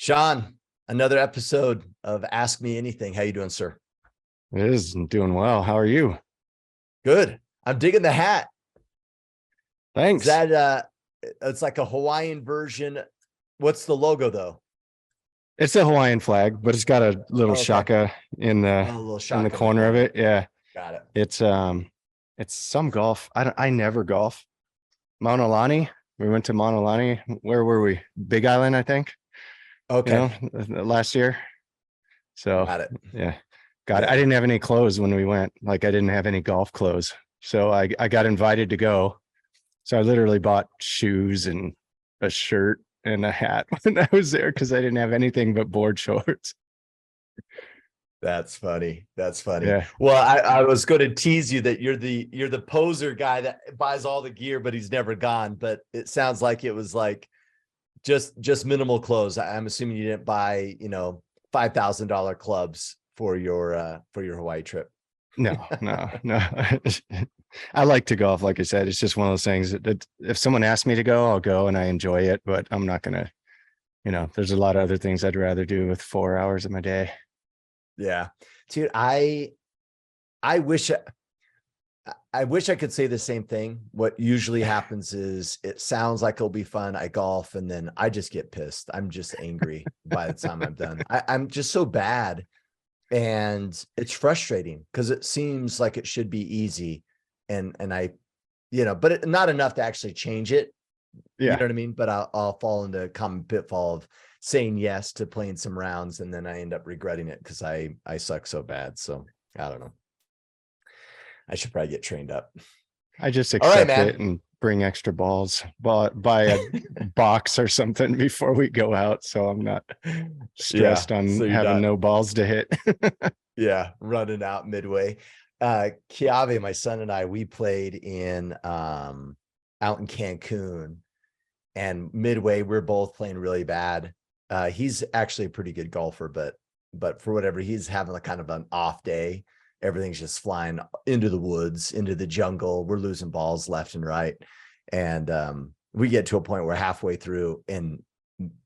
Sean, another episode of Ask Me Anything. How you doing, sir? It is doing well. How are you? Good. I'm digging the hat. Is Thanks. that it's like a Hawaiian version. What's the logo though? It's a Hawaiian flag, but it's got a little Oh, okay. shaka in Oh, a little the shotgun corner of emblem. it. Yeah. Got it. It's some golf. I never golf. Mauna Lani. We went to Mauna Lani. Where were we? Big Island, I think. Okay. Last year. So Got it. yeah. Got it. I Yeah. didn't have any clothes when we went. Like I didn't have any golf clothes. So I got invited to go. So I literally bought shoes and a shirt and a hat when I was there because I didn't have anything but board shorts. That's funny. That's funny. Yeah. Well, I was going to tease you that you're the poser guy that buys all the gear, but he's never gone. But it sounds like it was like just minimal clothes. I'm assuming you didn't buy, $5,000 clubs for your Hawaii trip. No. I like to golf. Like I said, it's just one of those things that if someone asks me to go, I'll go and I enjoy it, but I'm not going to, there's a lot of other things I'd rather do with 4 hours of my day. Yeah, dude, I wish I could say the same thing. What usually happens is it sounds like it'll be fun. I golf and then I just get pissed. I'm just angry by the time I'm done. I'm just so bad. And it's frustrating because it seems like it should be easy. And I, but not enough to actually change it. You know Yeah. what I mean? But I'll fall into a common pitfall of saying yes to playing some rounds, and then I end up regretting it because I suck so bad. So I don't know. I should probably get trained up. I just All right, accept man. it and bring extra balls, buy a box or something before we go out. So I'm not Yeah. stressed on So you're having not, no balls to hit. running out midway. Kiave, my son and I, we played in out in Cancun, and midway we're both playing really bad. He's actually a pretty good golfer, but for whatever, he's having a kind of an off day. Everything's just flying into the woods, into the jungle. We're losing balls left and right. And we get to a point where halfway through and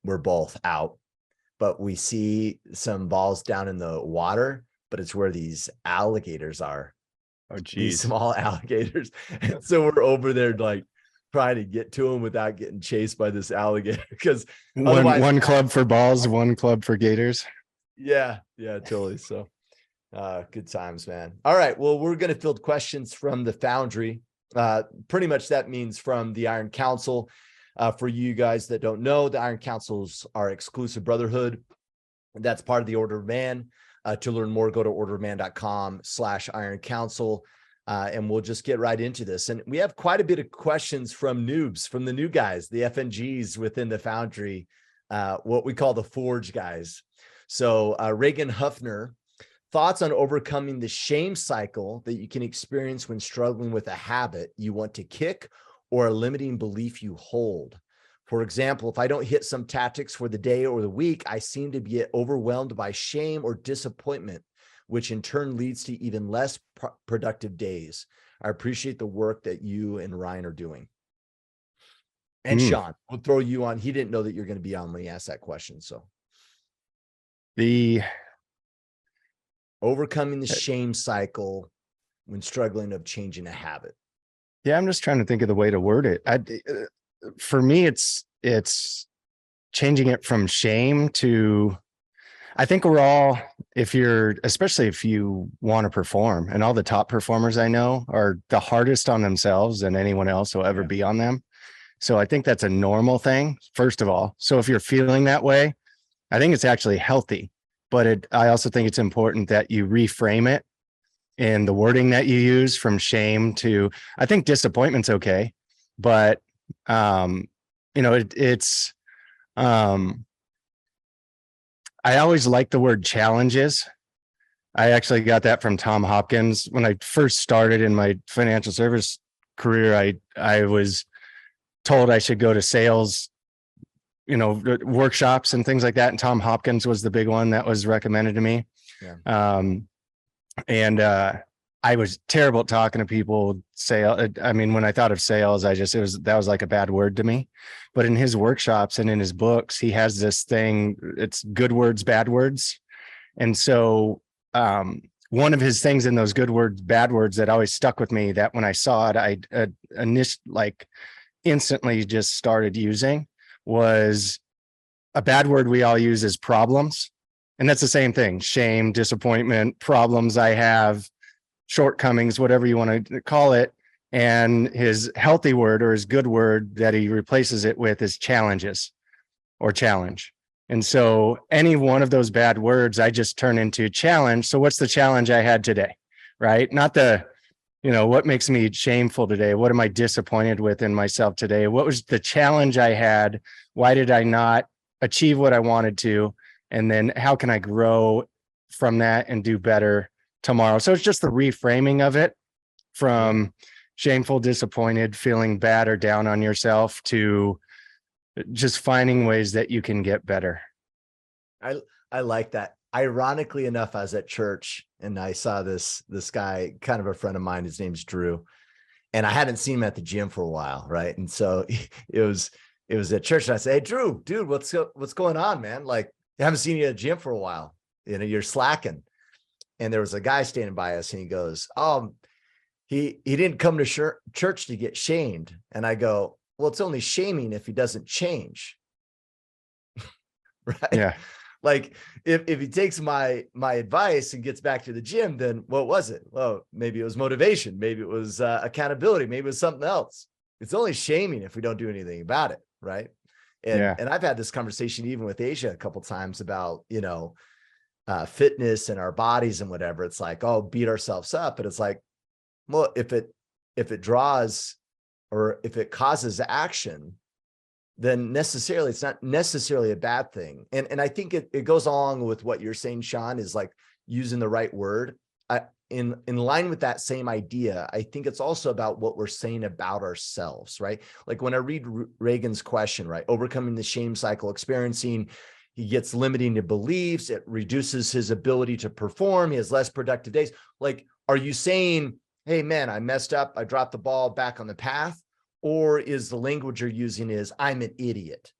we're both out, but we see some balls down in the water, but it's where these alligators are. Oh, These geez. small alligators. And so we're over there like trying to get to them without getting chased by this alligator, because otherwise One club for balls, one club for gators. yeah, totally. So good times, man. All right, well, we're going to field questions from the Foundry. Pretty much that means from the Iron Council. For you guys that don't know, the Iron Council's our exclusive brotherhood. That's part of the Order of Man. To learn more, go to orderofman.com/Iron Council. And we'll just get right into this. And we have quite a bit of questions from noobs, from the new guys, the FNGs within the Foundry, what we call the Forge guys. So Reagan Huffner, thoughts on overcoming the shame cycle that you can experience when struggling with a habit you want to kick or a limiting belief you hold. For example, if I don't hit some tactics for the day or the week, I seem to get overwhelmed by shame or disappointment, which in turn leads to even less productive days. I appreciate the work that you and Ryan are doing. And Sean, we'll throw you on. He didn't know that you're going to be on when he asked that question. So The overcoming the shame cycle when struggling of changing a habit. Yeah, I'm just trying to think of the way to word it. For me, it's changing it from shame to, I think we're all, especially if you want to perform, and all the top performers I know are the hardest on themselves than anyone else will ever be on them. So I think that's a normal thing, first of all. So if you're feeling that way, I think it's actually healthy, but I also think it's important that you reframe it in the wording that you use from shame to, I think disappointment's okay, but it's I always like the word challenges. I actually got that from Tom Hopkins. When I first started in my financial service career, I was told I should go to sales, workshops and things like that. And Tom Hopkins was the big one that was recommended to me. Yeah. I was terrible at talking to people. I mean, when I thought of sales, that was like a bad word to me. But in his workshops and in his books, he has this thing, it's good words, bad words. And so one of his things in those good words, bad words that always stuck with me, that when I saw it, I instantly just started using, was a bad word we all use is problems. And that's the same thing: shame, disappointment, problems I have, shortcomings, whatever you want to call it. And his healthy word, or his good word that he replaces it with, is challenges or challenge. And so any one of those bad words, I just turn into challenge. So what's the challenge I had today? Right? Not what makes me shameful today? What am I disappointed with in myself today? What was the challenge I had? Why did I not achieve what I wanted to? And then how can I grow from that and do better tomorrow? So it's just the reframing of it from shameful, disappointed, feeling bad or down on yourself, to just finding ways that you can get better. I like that. Ironically enough, I was at church and I saw this guy, kind of a friend of mine. His name's Drew, and I hadn't seen him at the gym for a while, right? And so it was at church, and I said, "Hey, Drew, dude, what's going on, man? Like, I haven't seen you at the gym for a while. You're slacking." And there was a guy standing by us, and he goes, he didn't come to church to get shamed. And I go, "Well, it's only shaming if he doesn't change." Right? Yeah. Like, if he takes my advice and gets back to the gym, then what was it? Well, maybe it was motivation. Maybe it was accountability. Maybe it was something else. It's only shaming if we don't do anything about it. Right. And I've had this conversation even with Asia a couple of times about, fitness and our bodies and whatever. It's like, oh, beat ourselves up. But it's like, well, if it draws, or if it causes action, then necessarily it's not necessarily a bad thing. And I think it goes along with what you're saying, Sean, is like using the right word. In line with that same idea, I think it's also about what we're saying about ourselves, right? Like when I read Reagan's question, right? Overcoming the shame cycle, experiencing, he gets limiting to beliefs, it reduces his ability to perform, he has less productive days. Like, are you saying, hey man, I messed up, I dropped the ball, back on the path? Or is the language you're using is, I'm an idiot,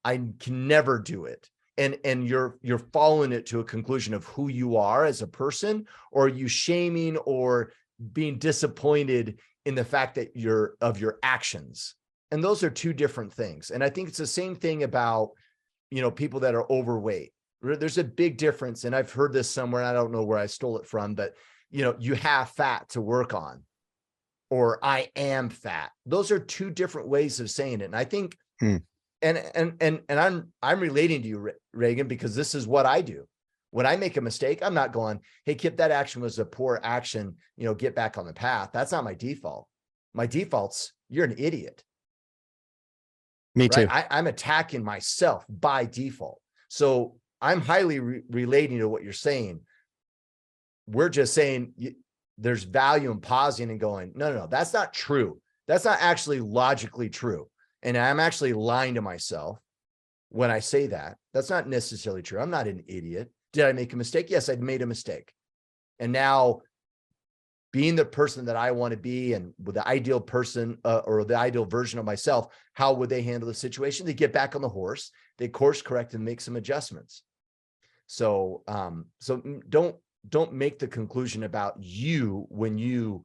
I can never do it? And you're following it to a conclusion of who you are as a person? Or are you shaming or being disappointed in the fact that your actions? And those are two different things. And I think it's the same thing about, people that are overweight. There's a big difference. And I've heard this somewhere, and I don't know where I stole it from, but you have fat to work on, or I am fat. Those are two different ways of saying it. And I think, and I'm relating to you, Reagan, because this is what I do. When I make a mistake, I'm not going, hey, Kip, that action was a poor action, get back on the path. That's not my default. My default's, you're an idiot. Me too. Right? I'm attacking myself by default. So I'm highly relating to what you're saying. We're just saying there's value in pausing and going, no, that's not true. That's not actually logically true. And I'm actually lying to myself when I say that. That's not necessarily true. I'm not an idiot. Did I make a mistake? Yes, I made a mistake. And now, being the person that I want to be, and with the ideal person or the ideal version of myself, how would they handle the situation? They get back on the horse, they course correct and make some adjustments. So, don't make the conclusion about you when you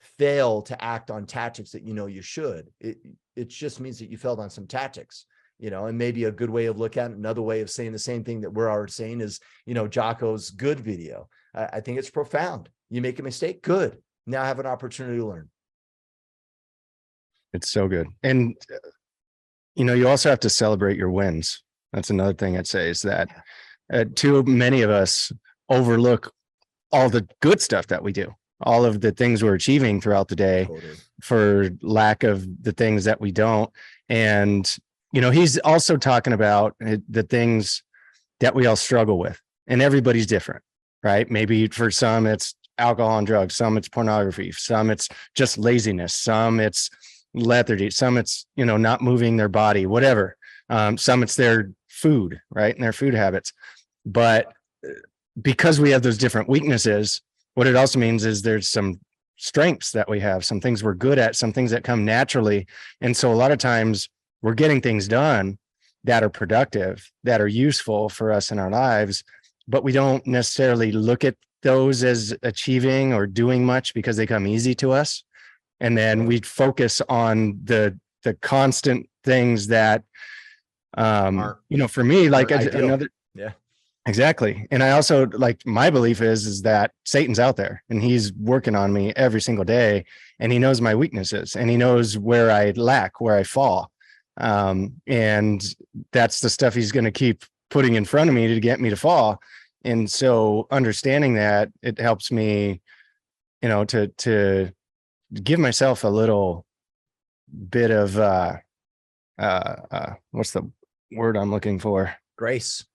fail to act on tactics that you should. It just means that you failed on some tactics, and maybe a good way of looking at it, another way of saying the same thing that we're already saying is, Jocko's good video. I think it's profound. You make a mistake, good. Now I have an opportunity to learn. It's so good. And, you also have to celebrate your wins. That's another thing I'd say, is that too many of us overlook all the good stuff that we do, all of the things we're achieving throughout the day, totally, for lack of the things that we don't. And, he's also talking about the things that we all struggle with, and everybody's different, right? Maybe for some it's alcohol and drugs, some it's pornography, some it's just laziness, some it's lethargy, some it's, not moving their body, whatever. Some it's their food, right? And their food habits. But because we have those different weaknesses, what it also means is there's some strengths that we have, some things we're good at, some things that come naturally. And so a lot of times we're getting things done that are productive, that are useful for us in our lives, but we don't necessarily look at those as achieving or doing much because they come easy to us. And then we focus on the constant things that, for me, like another, yeah, exactly. And I also, like, my belief is that Satan's out there and he's working on me every single day, and he knows my weaknesses and he knows where I lack, where I fall. And that's the stuff he's going to keep putting in front of me to get me to fall. And so understanding that, it helps me, to give myself a little bit of, what's the word I'm looking for? Grace.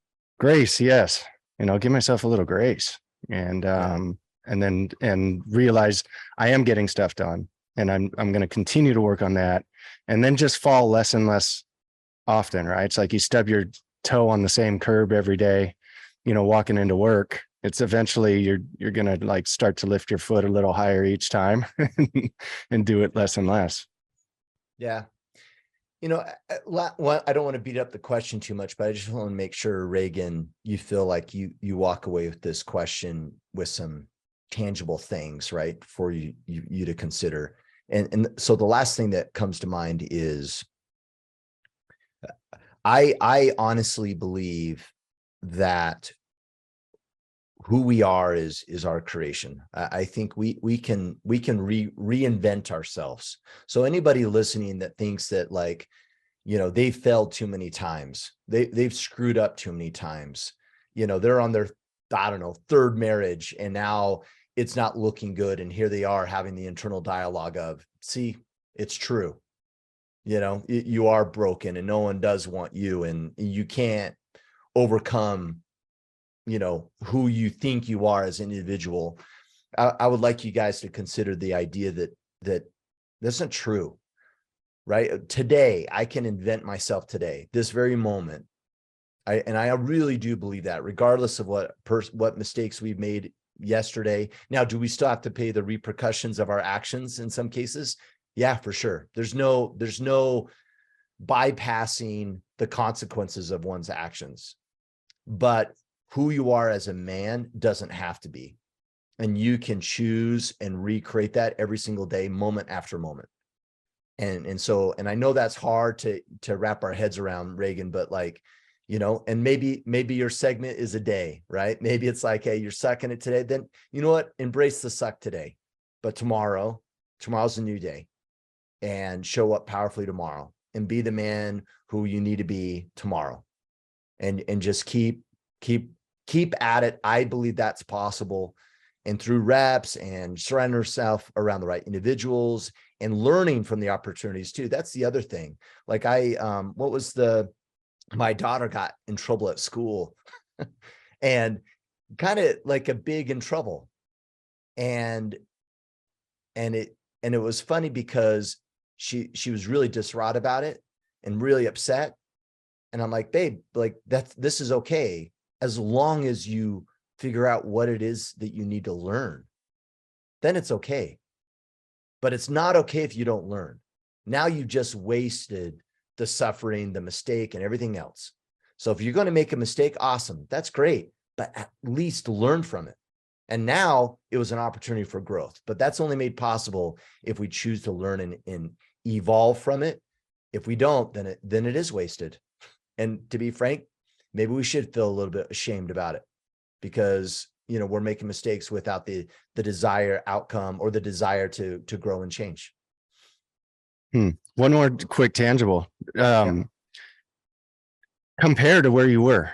Yes. Give myself a little grace, and then realize I am getting stuff done, and I'm going to continue to work on that, and then just fall less and less often, right? It's like you stub your toe on the same curb every day, walking into work. It's eventually you're going to like start to lift your foot a little higher each time and do it less and less. Yeah. I don't want to beat up the question too much, but I just want to make sure, Reagan, you feel like you walk away with this question with some tangible things, right, for you to consider. And so the last thing that comes to mind is, I honestly believe that who we are is our creation. I think we can reinvent ourselves. So anybody listening that thinks that, like, they've failed too many times, they've screwed up too many times, they're on their, I don't know, third marriage, and now it's not looking good, and here they are having the internal dialogue of, see, it's true, you are broken and no one does want you, and you can't overcome who you think you are as an individual. I would like you guys to consider the idea that that's not true, right? Today, I can invent myself today, this very moment. I really do believe that, regardless of what mistakes we've made yesterday. Now, do we still have to pay the repercussions of our actions in some cases? Yeah, for sure. There's no bypassing the consequences of one's actions, but who you are as a man doesn't have to be. And you can choose and recreate that every single day, moment after moment. And so I know that's hard to wrap our heads around, Reagan, but like, and maybe your segment is a day, right? Maybe it's like, hey, you're sucking it today. Then you know what? Embrace the suck today. But tomorrow's a new day, and show up powerfully tomorrow and be the man who you need to be tomorrow. And just keep at it. I believe that's possible. And through reps and surrounding yourself around the right individuals and learning from the opportunities too. That's the other thing. Like my daughter got in trouble at school and kind of like a big in trouble. And it was funny because she was really distraught about it and really upset. And I'm like, babe, like this is okay, as long as you figure out what it is that you need to learn, then it's okay. But it's not okay if you don't learn. Now you just wasted the suffering, the mistake, and everything else. So if you're going to make a mistake, awesome, that's great, but at least learn from it. And now it was an opportunity for growth, but that's only made possible if we choose to learn and evolve from it. If we don't, then it is wasted. And to be frank, maybe we should feel a little bit ashamed about it, because we're making mistakes without the desired outcome or the desire to grow and change. One more quick tangible. Compared to where you were,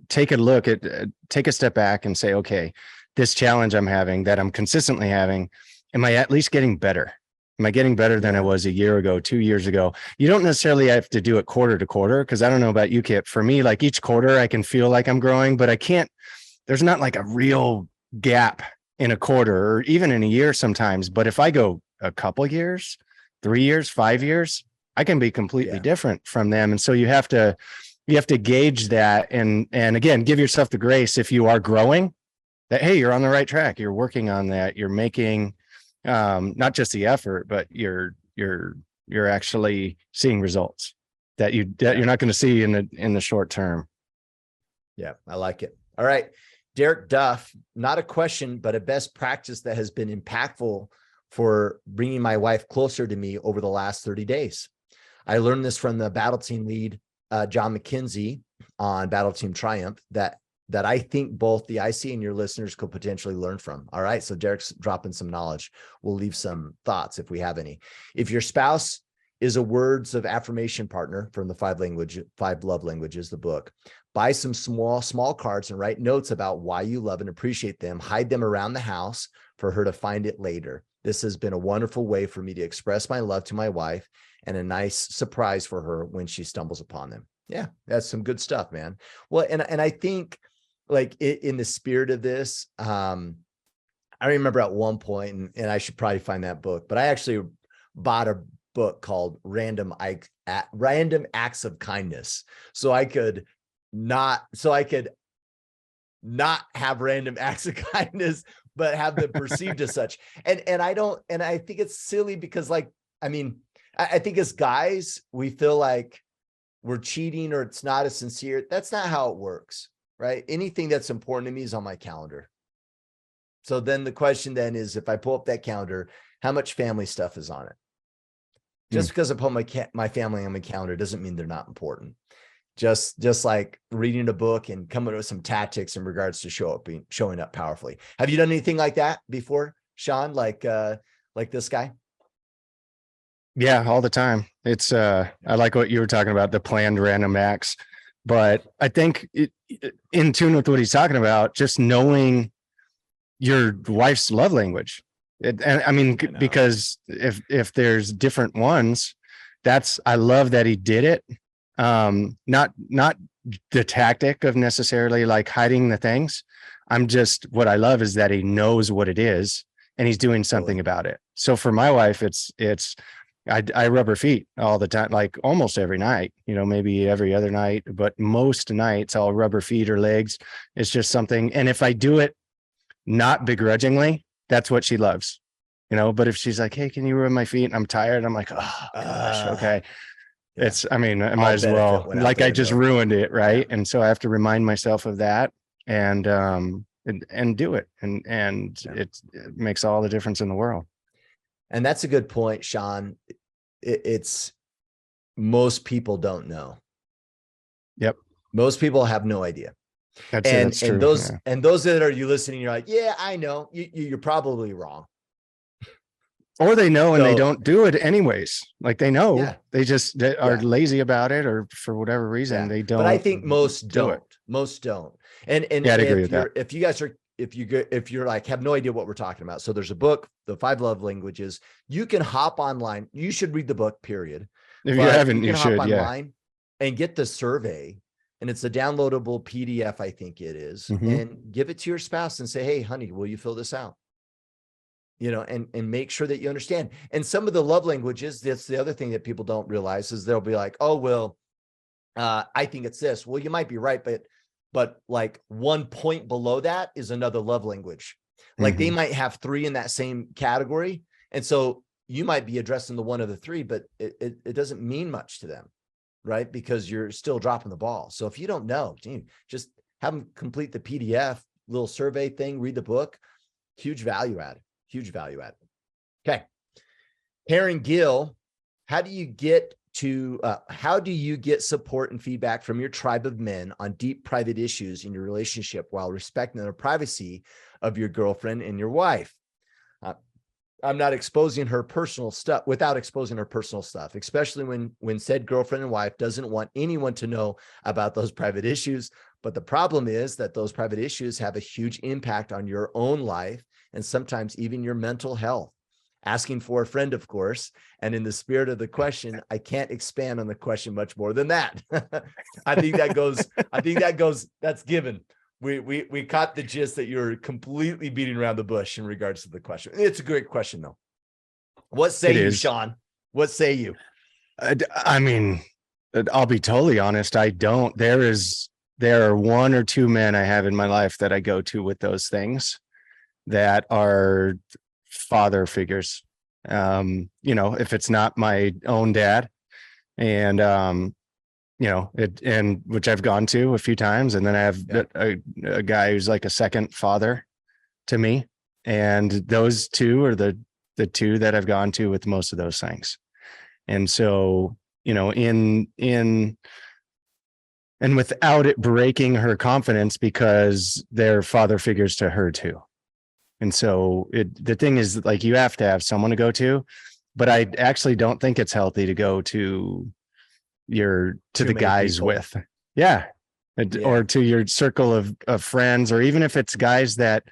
take a step back and say, okay, this challenge I'm having, that I'm consistently having, am I at least getting better? Am I getting better than I was a year ago, 2 years ago? You don't necessarily have to do it quarter to quarter, because I don't know about you, Kip. For me, like each quarter, I can feel like I'm growing, but I can't, there's not like a real gap in a quarter or even in a year sometimes. But if I go a couple years, 3 years, 5 years, I can be completely different from them. And so you have to gauge that. And again, give yourself the grace if you are growing. that, hey, you're on the right track. You're working on that. You're making not just the effort, but you're actually seeing results that you're not going to see in the short term. Yeah, I like it. All right. Derek Duff, not a question, but a best practice that has been impactful for bringing my wife closer to me over the last 30 days. I learned this from the battle team lead, John McKenzie, on Battle Team Triumph, that I think both the IC and your listeners could potentially learn from. All right. So Derek's dropping some knowledge. We'll leave some thoughts if we have any. If your spouse is a Words of Affirmation partner from the Five Love Languages, the book, buy some small cards and write notes about why you love and appreciate them. Hide them around the house for her to find it later. This has been a wonderful way for me to express my love to my wife, and a nice surprise for her when she stumbles upon them. Yeah, that's some good stuff, man. Well, and I think, like, in the spirit of this, I remember at one point, and I should probably find that book, but I actually bought a book called Random Acts of Kindness. So I could not have random acts of kindness, but have them perceived as such. And I think it's silly because, like, I mean, I think as guys, we feel like we're cheating or it's not as sincere. That's not how it works, right? Anything that's important to me is on my calendar. So then the question then is, if I pull up that calendar, how much family stuff is on it? Just because I put my family on my calendar doesn't mean they're not important. Just like reading a book and coming up with some tactics in regards to showing up powerfully. Have you done anything like that before, Sean? Like this guy? Yeah, all the time. It's I like what you were talking about, the planned random acts, but I think in tune with what he's talking about, just knowing your wife's love language. And I mean, because if there's different ones, I love that he did it. Not the tactic of necessarily like hiding the things. What I love is that he knows what it is and he's doing something about it. So for my wife, I rub her feet all the time, like almost every night, maybe every other night, but most nights I'll rub her feet or legs. It's just something. And if I do it not begrudgingly, that's what she loves, but if she's like, hey, can you rub my feet? And I'm tired. I'm like, oh gosh. Okay. Yeah. I might as well, like, I just ruined it. Right. Yeah. And so I have to remind myself of that and do it. And it makes all the difference in the world. And that's a good point, Sean. It's most people don't know. Yep. Most people have no idea. That's true. And those that are you listening, you're like, yeah, I know. You're probably wrong. Or they know and they don't do it anyways. Like they know, yeah. they are lazy about it, or for whatever reason they don't. But I think most don't. Most don't. And yeah, I'd agree with that. If you guys are, if you're like, have no idea what we're talking about. So there's a book, The 5 Love Languages. You can hop online. You should read the book, period. If you haven't, you should, hop online and get the survey. And it's a downloadable PDF, I think it is. Mm-hmm. And give it to your spouse and say, hey, honey, will you fill this out? And make sure that you understand. And some of the love languages, that's the other thing that people don't realize, is they'll be like, oh, well, I think it's this. Well, you might be right, but like 1 point below that is another love language. Like they might have 3 in that same category. And so you might be addressing the one of the 3, but it doesn't mean much to them, right? Because you're still dropping the ball. So if you don't know, just have them complete the PDF little survey thing, read the book. Huge value add. Huge value add. Okay. Karen Gill, how do you get support and feedback from your tribe of men on deep private issues in your relationship while respecting the privacy of your girlfriend and your wife? I'm not exposing her personal stuff without exposing her personal stuff, especially when said girlfriend and wife doesn't want anyone to know about those private issues. But the problem is that those private issues have a huge impact on your own life and sometimes even your mental health. Asking for a friend, of course. And in the spirit of the question, I can't expand on the question much more than that. I think that goes, that's given. We caught the gist that you're completely beating around the bush in regards to the question. It's a great question, though. What say you, Sean? What say you? I mean, I'll be totally honest. I don't. There is there are one or two men I have in my life that I go to with those things that are father figures. If it's not my own dad, and and which I've gone to a few times, and then I have a guy who's like a second father to me, and those two are the two that I've gone to with most of those things. And so, and without it breaking her confidence, because they're father figures to her too. And so the thing is, like, you have to have someone to go to, but I actually don't think it's healthy to go to the guys people. With. Yeah. Or to your circle of friends, or even if it's guys that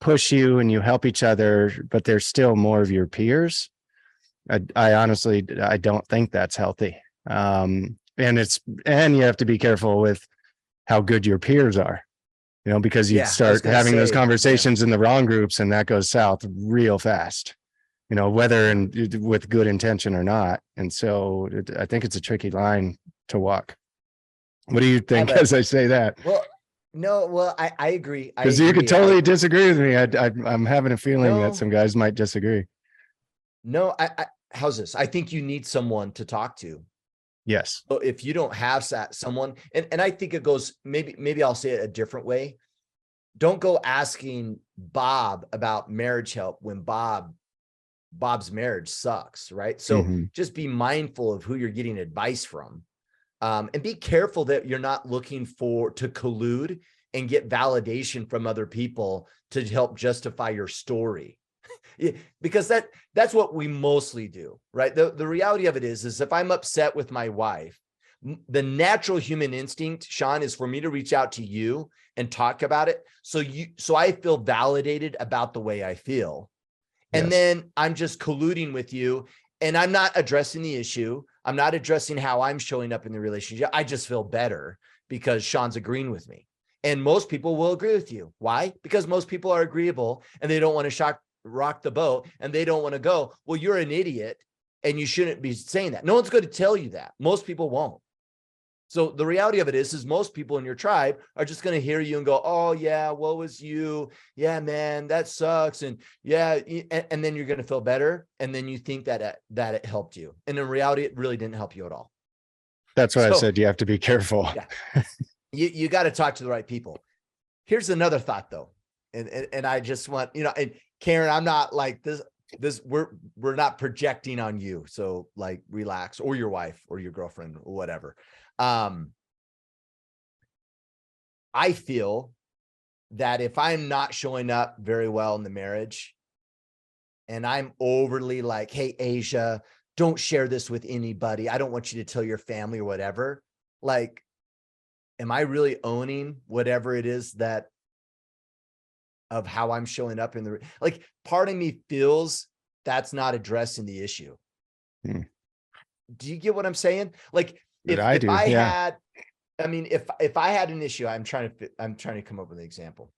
push you and you help each other, but they're still more of your peers. I honestly, I don't think that's healthy. And you have to be careful with how good your peers are, because you start having those conversations in the wrong groups, and that goes south real fast, whether with good intention or not. And so I think it's a tricky line to walk. What do you think as I say that? Well, I agree. Because you could totally disagree with me. I'm having a feeling that some guys might disagree. No, how's this? I think you need someone to talk to. Yes. So if you don't have someone, and I think it goes, maybe I'll say it a different way. Don't go asking Bob about marriage help when Bob's marriage sucks, right? So just be mindful of who you're getting advice from. And be careful that you're not looking to collude and get validation from other people to help justify your story. Because that's what we mostly do, right? The reality of it is if I'm upset with my wife, the natural human instinct, Sean, is for me to reach out to you and talk about it. So I feel validated about the way I feel. And then I'm just colluding with you, and I'm not addressing the issue. I'm not addressing how I'm showing up in the relationship. I just feel better because Sean's agreeing with me. And most people will agree with you. Why? Because most people are agreeable, and they don't want to rock the boat, and they don't want to go, well, you're an idiot and you shouldn't be saying that. No one's going to tell you that. Most people won't. So the reality of it is most people in your tribe are just going to hear you and go, oh yeah, what was you? Yeah, man, that sucks. And yeah. And then you're going to feel better. And then you think that it helped you. And in reality, it really didn't help you at all. That's why I said you have to be careful. Yeah. You got to talk to the right people. Here's another thought though. And I just want, and Karen, I'm not like this, we're not projecting on you. So like relax, or your wife or your girlfriend or whatever. I feel that if I'm not showing up very well in the marriage and I'm overly like, hey, Asia, don't share this with anybody. I don't want you to tell your family or whatever. Like, am I really owning whatever it is that of how I'm showing up in like, part of me feels that's not addressing the issue. Do you get what I'm saying? Like, if I had an issue, I'm trying to come up with an example.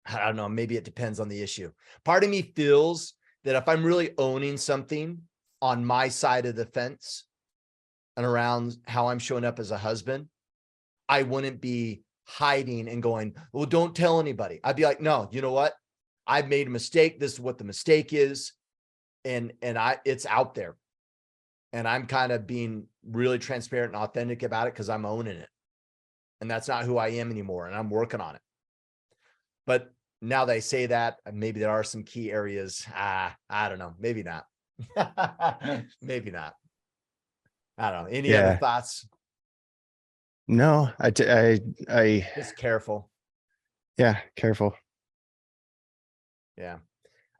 I don't know. Maybe it depends on the issue. Part of me feels that if I'm really owning something on my side of the fence and around how I'm showing up as a husband, I wouldn't be hiding and going, well, don't tell anybody. I'd be like, no, you know what? I've made a mistake. This is what the mistake is. And it's out there. And I'm kind of being really transparent and authentic about it because I'm owning it. And that's not who I am anymore. And I'm working on it. But now that I say that, maybe there are some key areas. I don't know. Maybe not. Maybe not. I don't know. Any other thoughts? No, I just careful. Yeah. Careful. Yeah.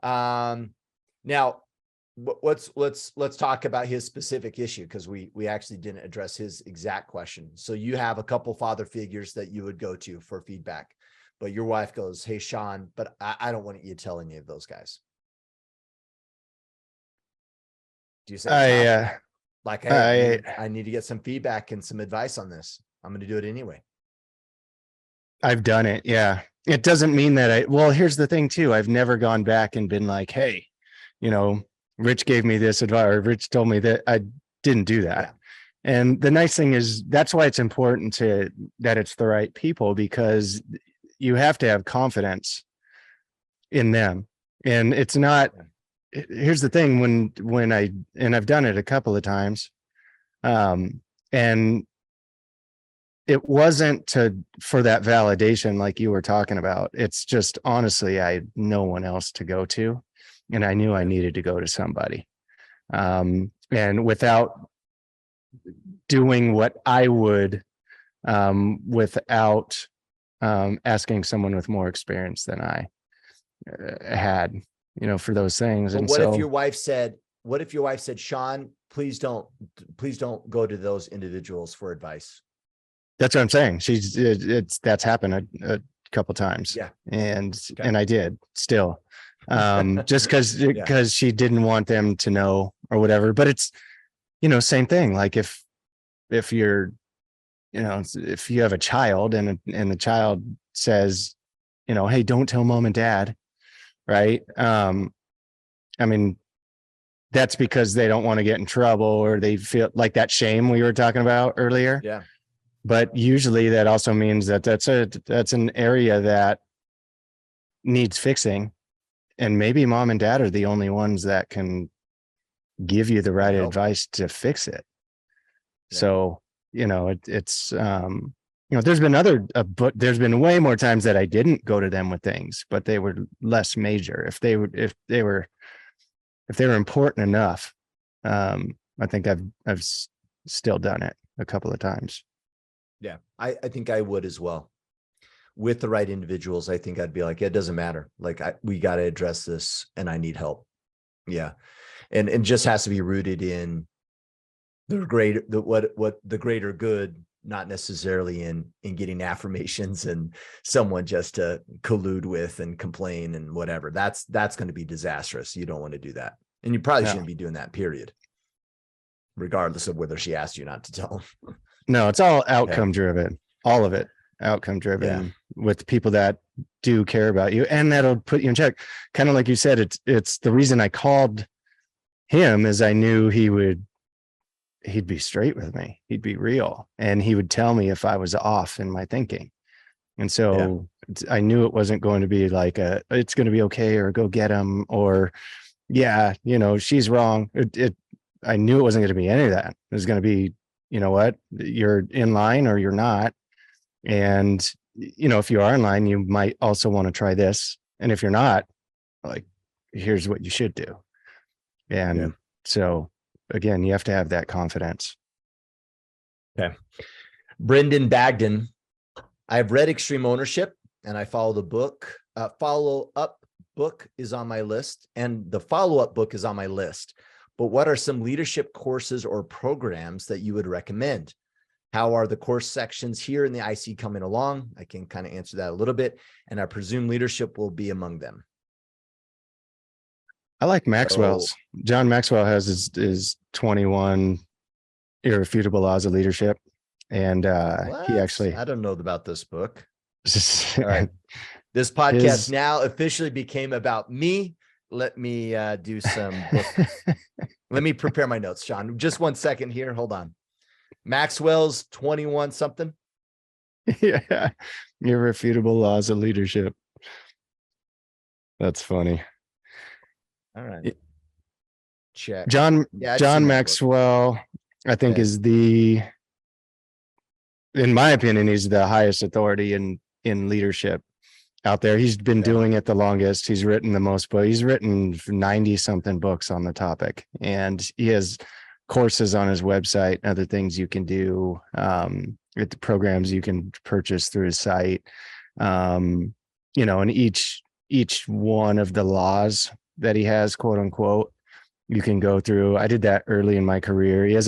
Now, let's talk about his specific issue, because we actually didn't address his exact question. So you have a couple father figures that you would go to for feedback, but your wife goes, hey, Sean, but I don't want you to tell any of those guys. Do you say, like, hey, I need to get some feedback and some advice on this. I'm going to do it anyway. I've done it. Yeah. It doesn't mean that well, here's the thing too. I've never gone back and been like, hey, Rich gave me this advice, or Rich told me that. I didn't do that. And the nice thing is that's why it's important that it's the right people, because you have to have confidence in them. And it's not, here's the thing, and I've done it a couple of times. And it wasn't for that validation like you were talking about. It's just, honestly, I had no one else to go to, and I knew I needed to go to somebody. And without doing what I would, without asking someone with more experience than I had, for those things. But and what so, if your wife said, Sean, please don't go to those individuals for advice? that's what I'm saying. That's happened a couple times. Yeah. And Okay. I did still, just because she didn't want them to know or whatever. But it's, same thing. Like if you're, if you have a child and the child says, hey, don't tell mom and dad. Right. I mean, that's because they don't want to get in trouble, or they feel like that shame we were talking about earlier. Yeah. But usually that also means that that's an area that needs fixing. And maybe mom and dad are the only ones that can give you the right advice to fix it. Yeah. So, it's, there's been there's been way more times that I didn't go to them with things, but they were less major. If they were important enough, I think I've still done it a couple of times. Yeah, I think I would as well. With the right individuals, I think I'd be like, it doesn't matter. Like, we got to address this and I need help. Yeah. And just has to be rooted in the greater good, not necessarily in getting affirmations and someone just to collude with and complain and whatever. That's going to be disastrous. You don't want to do that. And you probably shouldn't be doing that, period. Regardless of whether she asked you not to tell them. No, it's all outcome driven. All of it outcome driven with people that do care about you, and that'll put you in check. Kind of like you said, it's the reason I called him is I knew he'd be straight with me. He'd be real, and he would tell me if I was off in my thinking. And so I knew it wasn't going to be like it's going to be okay, or go get him, or she's wrong. I knew it wasn't going to be any of that. It was going to be, you know what, you're in line or you're not. And, if you are in line, you might also want to try this. And if you're not, like, here's what you should do. And so again, you have to have that confidence. Okay. Brendan Bagden, I've read Extreme Ownership and I follow the book. Follow-up book is on my list, and the follow-up book is on my list. But what are some leadership courses or programs that you would recommend? How are the course sections here in the IC coming along? I can kind of answer that a little bit, and I presume leadership will be among them. I like Maxwell's. John Maxwell has his 21 irrefutable laws of leadership. And he actually, I don't know about this book. All right. This podcast now officially became about me. Let me do some book. Let me prepare my notes, Sean. Just 1 second here. Hold on. Maxwell's 21 something. Yeah. Irrefutable laws of leadership. That's funny. All right. Check. John Maxwell, I think, is in my opinion, he's the highest authority in leadership out there. He's been doing it the longest. He's written the most books. He's written 90 something books on the topic, and he has courses on his website, other things you can do, with the programs you can purchase through his site. And each one of the laws that he has, quote unquote, you can go through. I did that early in my career. He has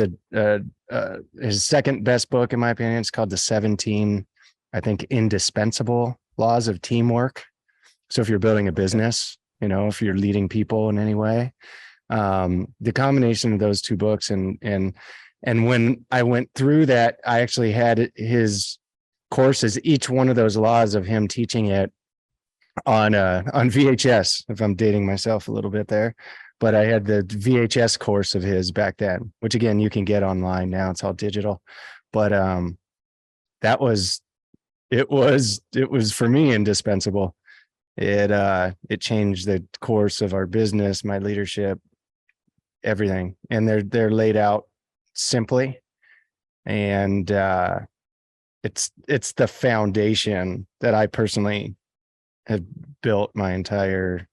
his second best book, in my opinion. It's called The 17, I think, Indispensable Laws of Teamwork. So if you're building a business, if you're leading people in any way, the combination of those two books, and when I went through that, I actually had his courses, each one of those laws of him teaching it on VHS, if I'm dating myself a little bit there, but I had the VHS course of his back then, which again, you can get online now. It's all digital. But that was, it was for me indispensable. It changed the course of our business, my leadership, everything. And they're laid out simply. And it's the foundation that I personally have built my entire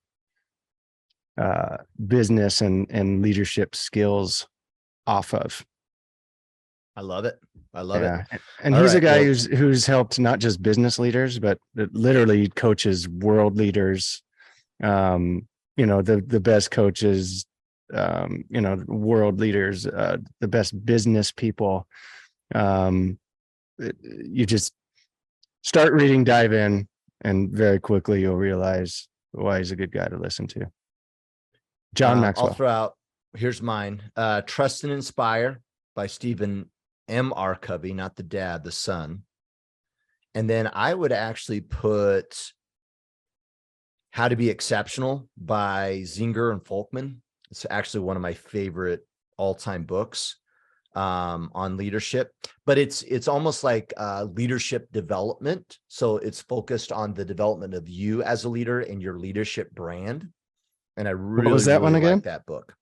business and leadership skills off of. I love it. I love it. And All he's a right, guy well, who's helped not just business leaders, but literally coaches world leaders. The best coaches, world leaders, the best business people. You just start reading, dive in, and very quickly you'll realize why he's a good guy to listen to. John Maxwell. I'll throw out, here's mine. Trust and Inspire by Stephen M. R. Covey, not the dad, the son. And then I would actually put How to Be Exceptional by Zinger and Folkman. It's actually one of my favorite all-time books on leadership, but it's almost like leadership development. So it's focused on the development of you as a leader and your leadership brand. And I really, what was that really one again? like that book.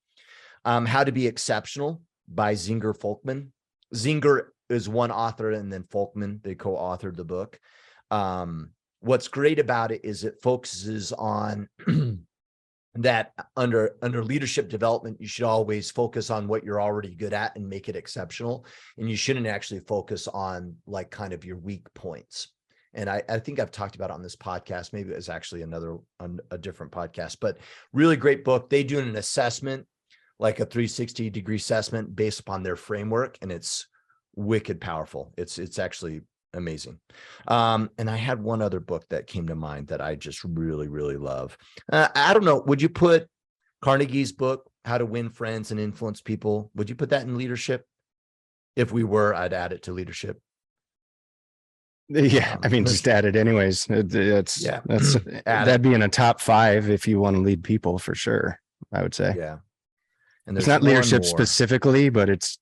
How to Be Exceptional by Zinger Folkman. Zinger is one author, and then Folkman, they co-authored the book. What's great about it is it focuses on that under leadership development, you should always focus on what you're already good at and make it exceptional. And you shouldn't actually focus on like kind of your weak points. And I think I've talked about it on this podcast. Maybe it was actually a different podcast, but really great book. They do an assessment, like a 360-degree assessment based upon their framework. And it's wicked powerful. It's actually amazing. And I had one other book that came to mind that I just really, really love. I don't know. Would you put Carnegie's book, How to Win Friends and Influence People? Would you put that in leadership? If we were, I'd add it to leadership. Yeah, I mean, just add it anyways. That'd be in a top 5 if you want to lead people for sure, I would say. Yeah. And it's not leadership specifically, but it's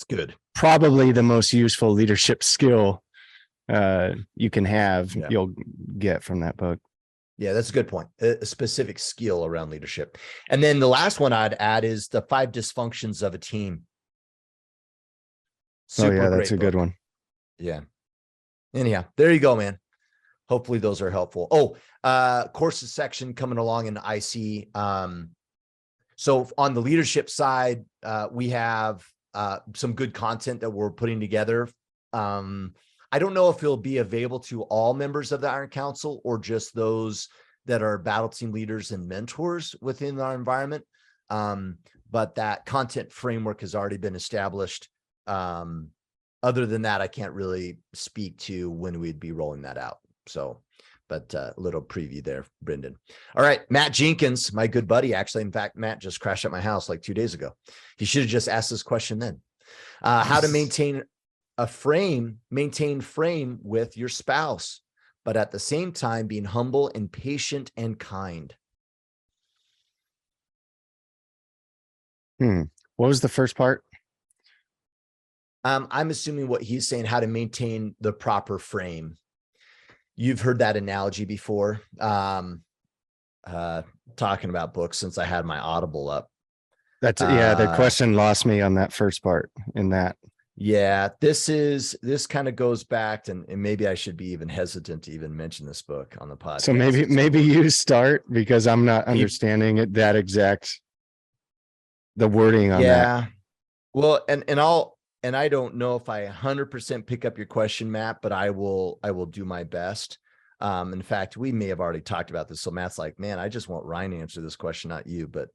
good. Probably the most useful leadership skill you can have, you'll get from that book. Yeah, that's a good point. A specific skill around leadership. And then the last one I'd add is The 5 Dysfunctions of a Team. Super that's a good one. Yeah. Anyhow, there you go, man. Hopefully those are helpful. Oh, courses section coming along in IC. So on the leadership side, we have some good content that we're putting together. I don't know if it'll be available to all members of the Iron Council or just those that are battle team leaders and mentors within our environment. But that content framework has already been established. Other than that, I can't really speak to when we'd be rolling that out. So, but a little preview there, Brendan. All right, Matt Jenkins, my good buddy. Actually, in fact, Matt just crashed at my house like 2 days ago. He should have just asked this question then. How to maintain frame with your spouse, but at the same time being humble and patient and kind. What was the first part? I'm assuming what he's saying, how to maintain the proper frame. You've heard that analogy before. Talking about books since I had my Audible up. That's the question lost me on that first part in that. Yeah, this kind of goes back and maybe I should be even hesitant to even mention this book on the podcast. So maybe you start because I'm not understanding it that exact the wording on that. Yeah. Well, and I don't know if I 100% pick up your question, Matt, but I will do my best. In fact, we may have already talked about this. So Matt's like, man, I just want Ryan to answer this question, not you, but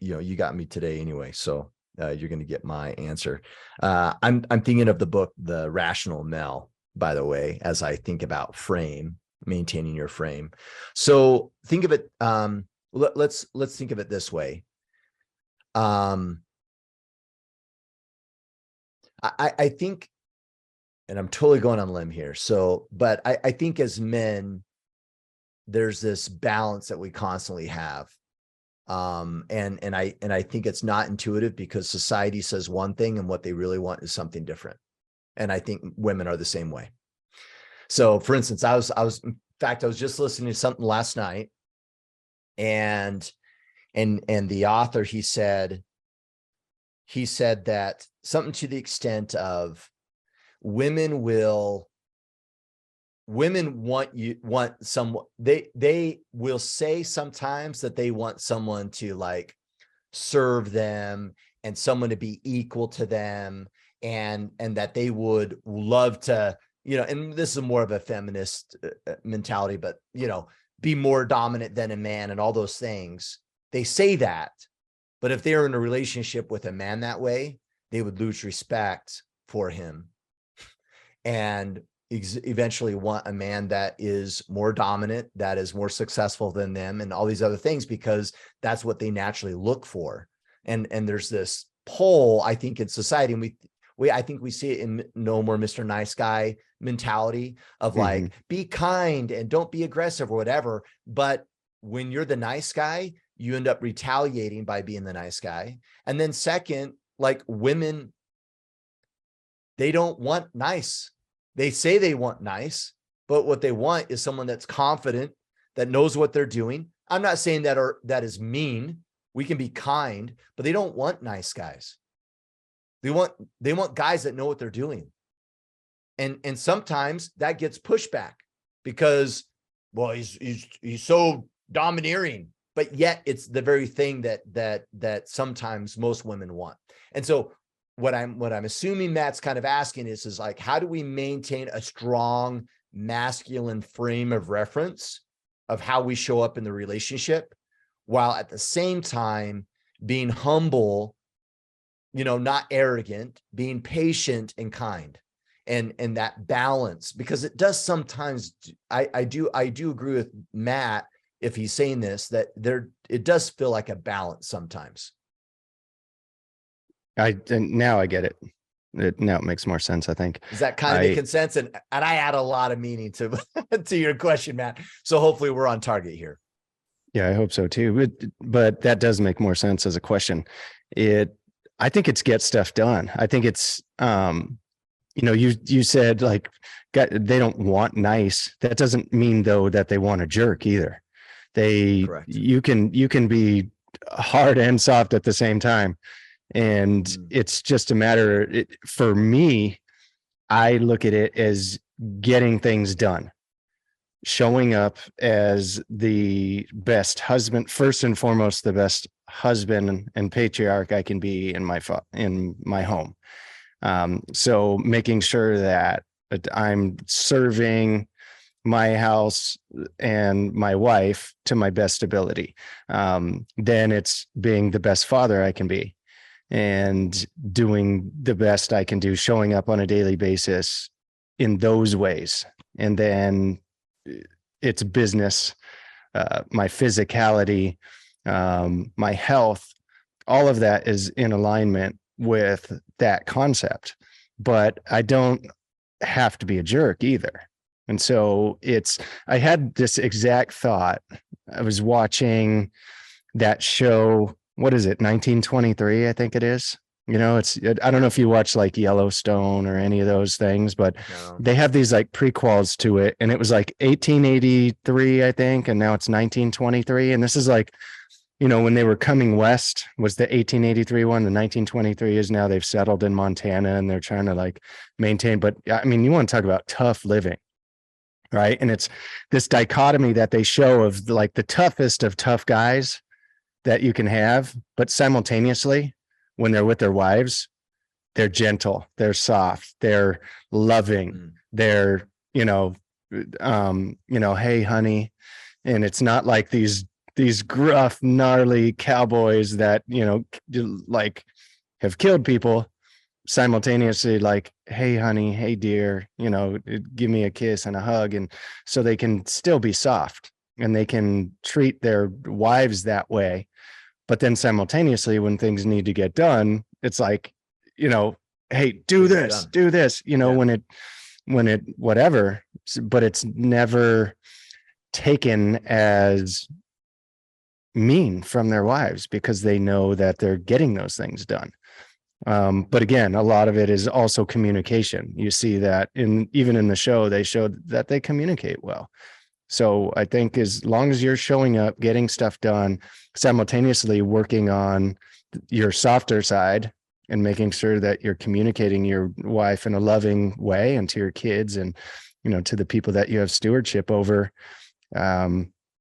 you got me today anyway. So you're going to get my answer. I'm thinking of the book, The Rational Mel, by the way, as I think about maintaining your frame. So think of it. Let's think of it this way. I think, and I'm totally going on a limb here. So, but I think as men, there's this balance that we constantly have. And I think it's not intuitive because society says one thing and what they really want is something different. And I think women are the same way. So for instance, I was just listening to something last night, and the author, he said that something to the extent of women want someone, they will say sometimes that they want someone to like serve them and someone to be equal to them, and that they would love to, and this is more of a feminist mentality, but be more dominant than a man and all those things. They say that, but if they're in a relationship with a man that way, they would lose respect for him and eventually want a man that is more dominant, that is more successful than them, and all these other things, because that's what they naturally look for. And there's this pull, I think, in society, and I think we see it in No More Mr. Nice Guy mentality of like, be kind and don't be aggressive or whatever. But when you're the nice guy, you end up retaliating by being the nice guy. And then second, like women, they don't want nice. They say they want nice, but what they want is someone that's confident, that knows what they're doing. I'm not saying that is mean. We can be kind, but they don't want nice guys. They want guys that know what they're doing. And sometimes that gets pushback because, well, he's so domineering, but yet it's the very thing that sometimes most women want. And so what I'm assuming Matt's kind of asking is like, how do we maintain a strong masculine frame of reference of how we show up in the relationship, while at the same time being humble, not arrogant, being patient and kind, and that balance? Because it does sometimes, I do agree with Matt if he's saying this, that it does feel like a balance sometimes. Now I get it. Now it makes more sense, I think. Is that kind of the consensus? And I add a lot of meaning to to your question, Matt. So hopefully we're on target here. Yeah, I hope so too. But that does make more sense as a question. I think it's get stuff done. I think it's you said like they don't want nice. That doesn't mean though that they want a jerk either. Correct. You can be hard and soft at the same time. And it's just a matter, for me, I look at it as getting things done, showing up as the best husband, first and foremost, the best husband and patriarch I can be in my home. So making sure that I'm serving my house and my wife to my best ability. Then it's being the best father I can be, and doing the best I can do, showing up on a daily basis in those ways. And then it's business, my physicality, my health, all of that is in alignment with that concept. But I don't have to be a jerk either. And so I had this exact thought. I was watching that show, what is it, 1923, I think it is. I don't know if you watch like Yellowstone or any of those things, but they have these like prequels to it. And it was like 1883, I think. And now it's 1923. And this is like, when they were coming west was the 1883 one. The 1923 is now they've settled in Montana and they're trying to like maintain. But I mean, you want to talk about tough living, right? And it's this dichotomy that they show of like the toughest of tough guys that you can have, but simultaneously when they're with their wives, they're gentle, they're soft, they're loving, they're, hey honey. And it's not like these gruff, gnarly cowboys that, like have killed people, simultaneously like, hey honey, hey dear, give me a kiss and a hug. And so they can still be soft and they can treat their wives that way. But then simultaneously, when things need to get done, it's like, hey, do this, when it, whatever, but it's never, taken as mean from their wives because they know that they're getting those things done. But again, a lot of it is also communication. You see that even in the show, they showed that they communicate well. So I think as long as you're showing up, getting stuff done, simultaneously working on your softer side and making sure that you're communicating your wife in a loving way and to your kids and, to the people that you have stewardship over,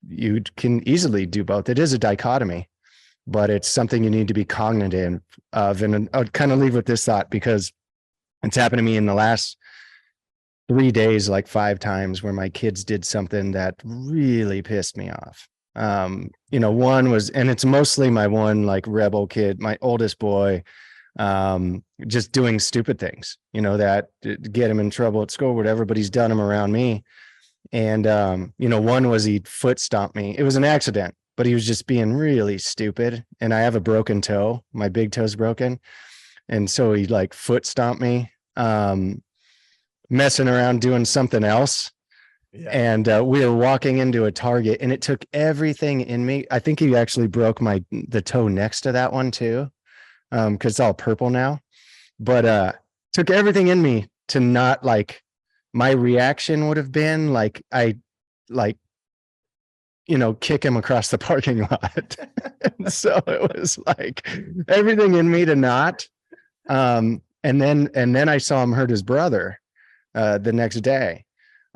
you can easily do both. It is a dichotomy, but it's something you need to be cognizant of. And I'll kind of leave with this thought because it's happened to me in the last 3 days, like 5 times where my kids did something that really pissed me off. One was, and it's mostly my one like rebel kid, my oldest boy, just doing stupid things, that get him in trouble at school, whatever, but he's done them around me. And, one was he foot stomped me. It was an accident, but he was just being really stupid. And I have a broken toe. My big toe's broken. And so he like foot stomped me, messing around doing something else. Yeah. And we were walking into a Target and it took everything in me. I think he actually broke the toe next to that one too. Cause it's all purple now, but took everything in me to not like, my reaction would have been like, kick him across the parking lot. And so it was like everything in me to not. And then I saw him hurt his brother the next day.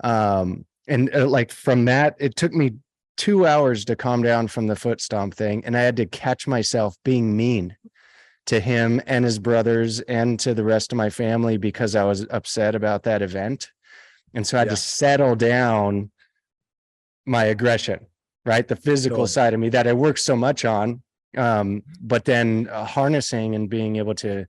Like from that, it took me 2 hours to calm down from the foot stomp thing. And I had to catch myself being mean to him and his brothers and to the rest of my family because I was upset about that event. And so I had to settle down my aggression, right? The physical side of me that I worked so much on. But then harnessing and being able to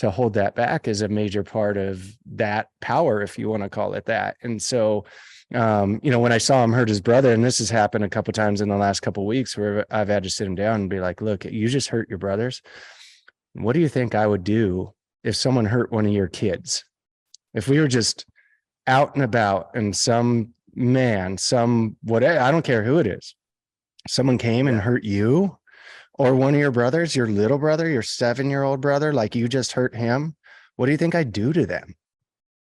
hold that back is a major part of that power, if you want to call it that. And so, when I saw him hurt his brother, and this has happened a couple of times in the last couple of weeks where I've had to sit him down and be like, look, you just hurt your brothers. What do you think I would do if someone hurt one of your kids? If we were just out and about and some whatever, I don't care who it is, someone came and hurt you or one of your brothers, your little brother, your 7-year-old brother, like you just hurt him. What do you think I'd do to them?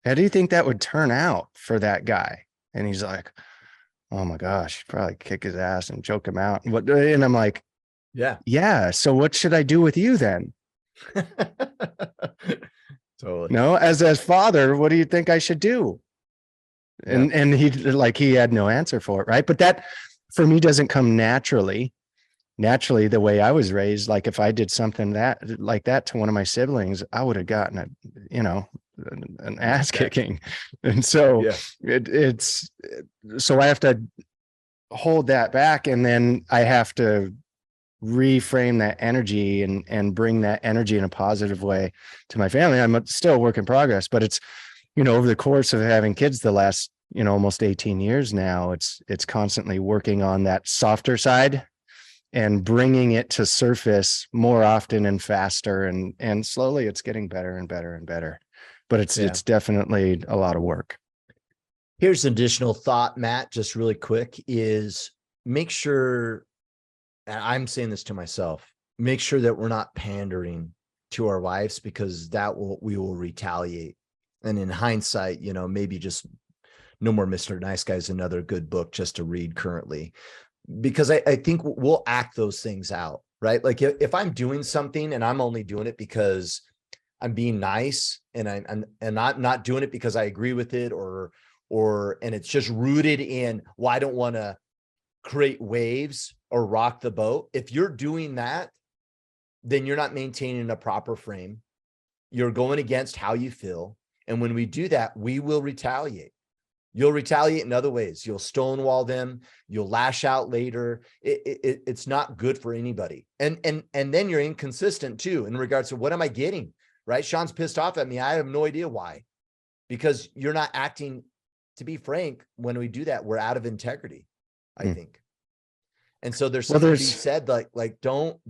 How do you think that would turn out for that guy? And he's like, oh my gosh, probably kick his ass and choke him out. And I'm like, yeah. So what should I do with you then? Totally. No, as father, what do you think I should do? And he had no answer for it, right? But that for me doesn't come naturally the way I was raised. Like if I did something like that to one of my siblings, I would have gotten an ass kicking. And so it's so I have to hold that back, and then I have to reframe that energy and bring that energy in a positive way to my family. I'm still a work in progress, but it's, over the course of having kids the last, almost 18 years now, it's constantly working on that softer side and bringing it to surface more often and faster. And slowly it's getting better and better and better, but it's definitely a lot of work. Here's an additional thought, Matt, just really quick, is make sure, and I'm saying this to myself, make sure that we're not pandering to our wives, because we will retaliate. And in hindsight, maybe just No More Mr. Nice Guy is another good book just to read currently, because I think we'll act those things out, right? Like if I'm doing something and I'm only doing it because I'm being nice and I'm not doing it because I agree with it and it's just rooted in, well, I don't want to create waves or rock the boat. If you're doing that, then you're not maintaining a proper frame. You're going against how you feel. And when we do that, we will retaliate. You'll retaliate in other ways. You'll stonewall them. You'll lash out later. It's not good for anybody. And then you're inconsistent too, in regards to what am I getting, right? Sean's pissed off at me. I have no idea why, because you're not acting, to be frank, when we do that, we're out of integrity, I think. And so there's something to be said, like don't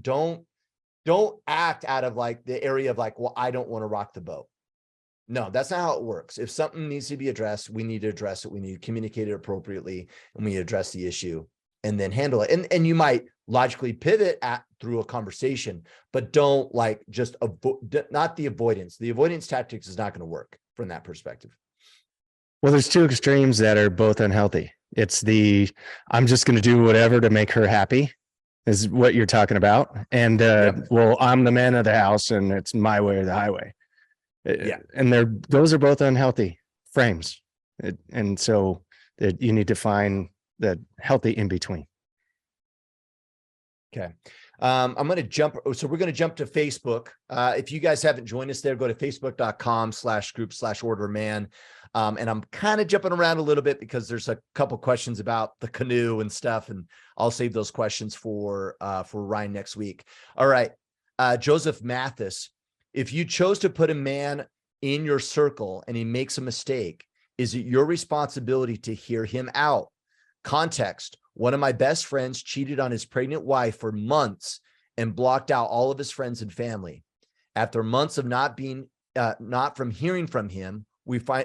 act out of like the area of like, well, I don't want to rock the boat. No, that's not how it works. If something needs to be addressed, we need to address it. We need to communicate it appropriately, and we address the issue and then handle it. And you might logically pivot through a conversation, but don't like just not the avoidance. The avoidance tactics is not going to work from that perspective. Well, there's two extremes that are both unhealthy. It's I'm just going to do whatever to make her happy, is what you're talking about. And well, I'm the man of the house and it's my way or the highway. Yeah. And those are both unhealthy frames. And so you need to find the healthy in between. Okay. I'm going to jump. So we're going to jump to Facebook. If you guys haven't joined us there, go to facebook.com/group/orderman. And I'm kind of jumping around a little bit because there's a couple questions about the canoe and stuff, and I'll save those questions for Ryan next week. All right. Joseph Mathis, if you chose to put a man in your circle and he makes a mistake, is it your responsibility to hear him out? Context: one of my best friends cheated on his pregnant wife for months and blocked out all of his friends and family. After months of not from hearing from him,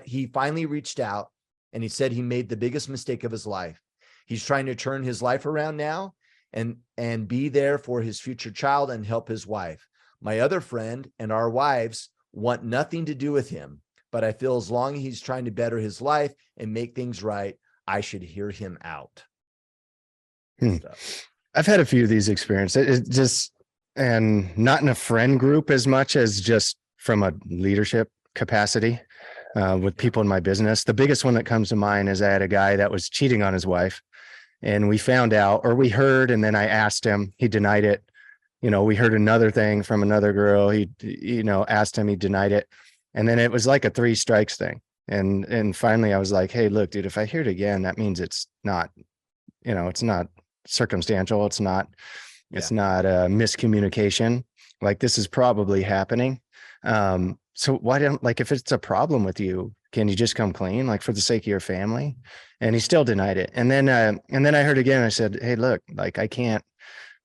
he finally reached out and he said he made the biggest mistake of his life. He's trying to turn his life around now and be there for his future child and help his wife. My other friend and our wives want nothing to do with him, but I feel as long as he's trying to better his life and make things right, I should hear him out. I've had a few of these experiences. It just, and not in a friend group as much as just from a leadership capacity with people in my business. The biggest one that comes to mind is I had a guy that was cheating on his wife, and we found out, or we heard, and then I asked him, he denied it. We heard another thing from another girl. He, asked him, he denied it. And then it was like a 3 strikes thing. And finally I was like, hey, look, dude, if I hear it again, that means it's not, it's not circumstantial. It's not a miscommunication. Like, this is probably happening. So why don't, like, if it's a problem with you, can you just come clean, like, for the sake of your family? And he still denied it. And then I heard again, I said, hey, look, like, I can't,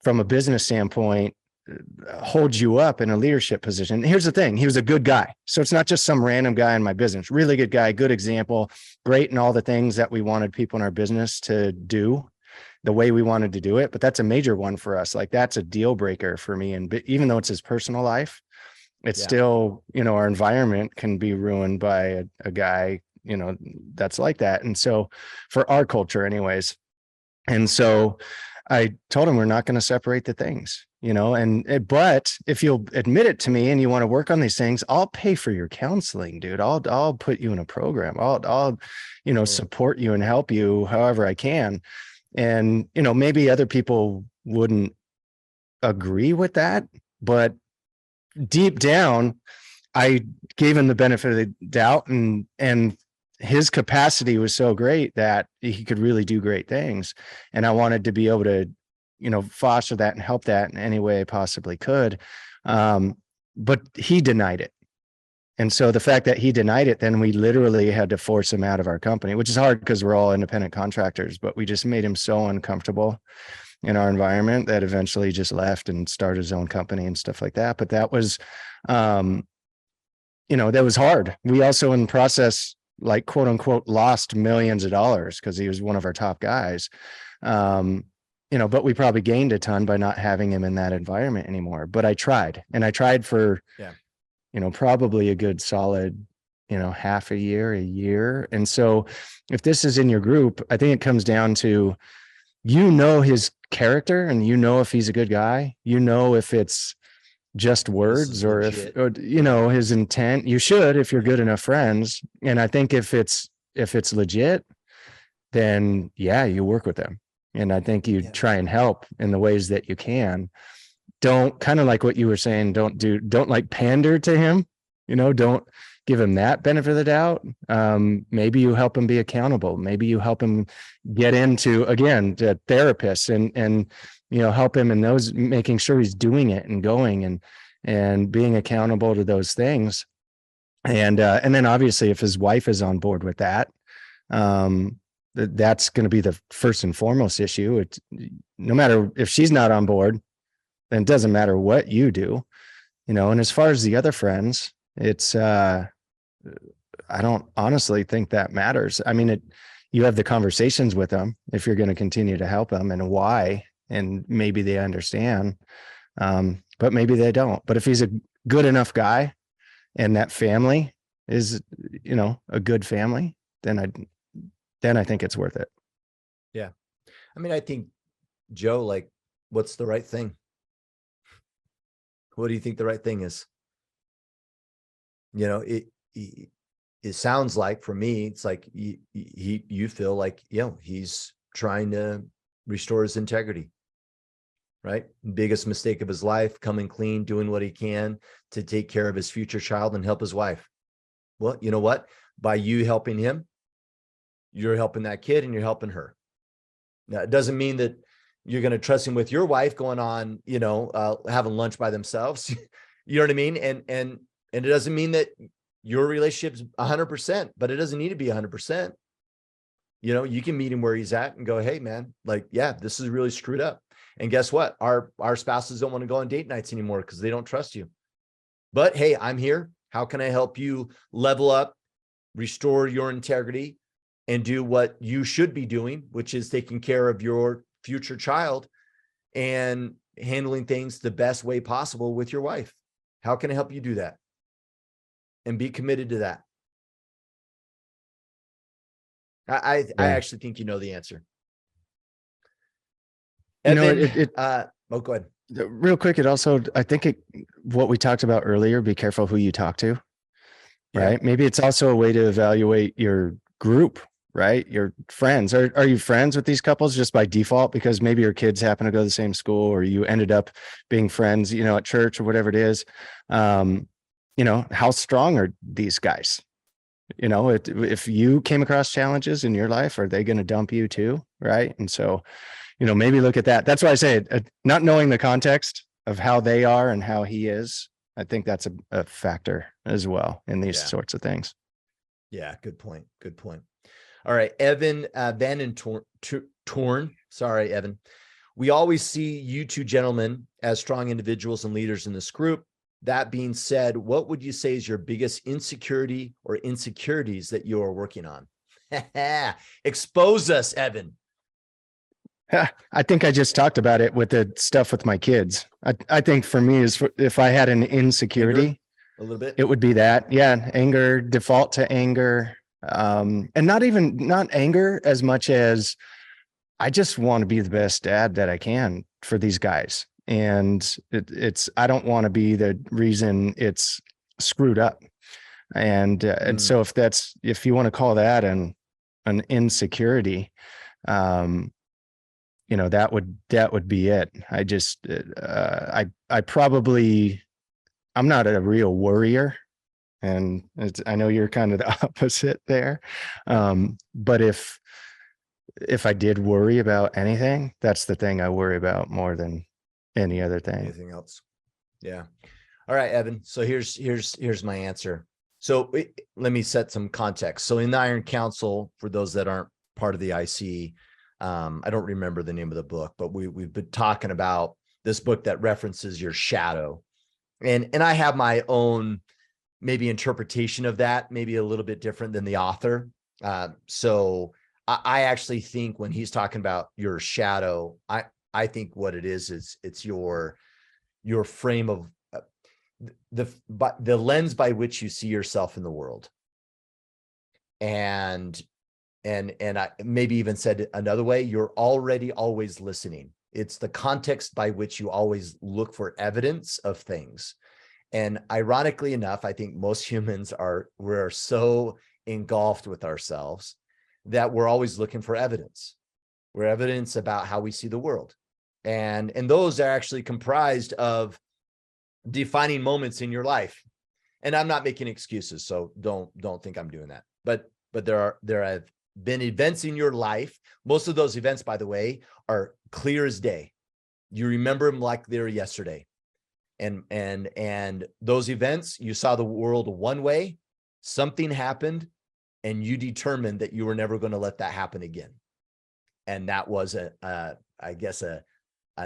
from a business standpoint, hold you up in a leadership position. Here's the thing. He was a good guy. So it's not just some random guy in my business, really good guy, good example, great in all the things that we wanted people in our business to do the way we wanted to do it. But that's a major one for us. Like, that's a deal breaker for me. And even though it's his personal life, it's still, our environment can be ruined by a guy, that's like that. And so for our culture anyways. And so I told him, we're not going to separate the things, but if you'll admit it to me and you want to work on these things, I'll pay for your counseling, dude. I'll put you in a program. I'll support you and help you however I can. And, maybe other people wouldn't agree with that, but deep down, I gave him the benefit of the doubt, and his capacity was so great that he could really do great things. And I wanted to be able to, foster that and help that in any way I possibly could. But he denied it. And so the fact that he denied it, then we literally had to force him out of our company, which is hard because we're all independent contractors, but we just made him so uncomfortable in our environment that eventually just left and started his own company and stuff like that. But that was, that was hard. We also in the process, like, quote unquote, lost millions of dollars because he was one of our top guys. But we probably gained a ton by not having him in that environment anymore. But I tried for, probably a good solid, half a year. And so if this is in your group, I think it comes down to, his character, and if he's a good guy, if it's just words or his intent. You should, if you're good enough friends. And I think if it's legit, then you work with them. And I think you try and help in the ways that you can. Don't, kind of like what you were saying, don't like pander to him, don't give him that benefit of the doubt. Maybe you help him be accountable. Maybe you help him get into, again, the therapist and help him in those, making sure he's doing it and going and being accountable to those things. And then obviously if his wife is on board with that, that's going to be the first and foremost issue. It's, no matter if she's not on board, then it doesn't matter what you do, And as far as the other friends, it's I don't honestly think that matters. I mean, you have the conversations with them if you're going to continue to help them, and why, and maybe they understand, but maybe they don't. But if he's a good enough guy and that family is, a good family, then I think it's worth it. Yeah. I mean, I think, Joe, like, what's the right thing? What do you think the right thing is? It sounds like, for me, it's like you feel like, he's trying to restore his integrity, right? Biggest mistake of his life, coming clean, doing what he can to take care of his future child and help his wife. Well, you know what? By you helping him, you're helping that kid and you're helping her. Now, it doesn't mean that you're going to trust him with your wife going on, having lunch by themselves. You know what I mean? And it doesn't mean that your relationship's 100%, but it doesn't need to be 100%. You can meet him where he's at and go, hey man, like, yeah, this is really screwed up. And guess what? Our spouses don't want to go on date nights anymore because they don't trust you. But hey, I'm here. How can I help you level up, restore your integrity, and do what you should be doing, which is taking care of your future child and handling things the best way possible with your wife? How can I help you do that? And be committed to that. I actually think you know the answer. Evan, go ahead. Real quick, I think what we talked about earlier, be careful who you talk to, right? Yeah. Maybe it's also a way to evaluate your group, right? Your friends. Are you friends with these couples just by default because maybe your kids happen to go to the same school, or you ended up being friends, at church or whatever it is? How strong are these guys? If you came across challenges in your life, are they going to dump you too? Right. And so, maybe look at that. That's why I say not knowing the context of how they are and how he is, I think that's a factor as well in these sorts of things. Yeah. Good point. Good point. All right. Evan, Van and Torn. Sorry, Evan. We always see you two gentlemen as strong individuals and leaders in this group. That being said, what would you say is your biggest insecurity or insecurities that you are working on? Expose us, Evan. I think I just talked about it with the stuff with my kids. I think for me is if I had an insecurity, anger, a little bit, it would be that. Yeah. Anger, default to anger. And not anger as much as I just want to be the best dad that I can for these guys. And I don't want to be the reason it's screwed up. And so if you want to call that an insecurity, that would be it. I just, I'm not a real worrier, and I know you're kind of the opposite there. But if I did worry about anything, that's the thing I worry about more than any other thing. Anything else? Yeah. All right, Evan. So here's my answer. So let me set some context. So in the Iron Council, for those that aren't part of the IC, I don't remember the name of the book, but we've been talking about this book that references your shadow. And I have my own maybe interpretation of that, maybe a little bit different than the author. So I actually think when he's talking about your shadow, I think what it is it's your frame of the lens by which you see yourself in the world. And I maybe even said another way, you're already always listening. It's the context by which you always look for evidence of things. And ironically enough, I think most humans we're so engulfed with ourselves that we're always looking for evidence. We're evidence about how we see the world. And those are actually comprised of defining moments in your life. And I'm not making excuses, so don't think I'm doing that. But there have been events in your life. Most of those events, by the way, are clear as day. You remember them like they were yesterday. And those events, you saw the world one way, something happened, and you determined that you were never going to let that happen again. And that was I guess a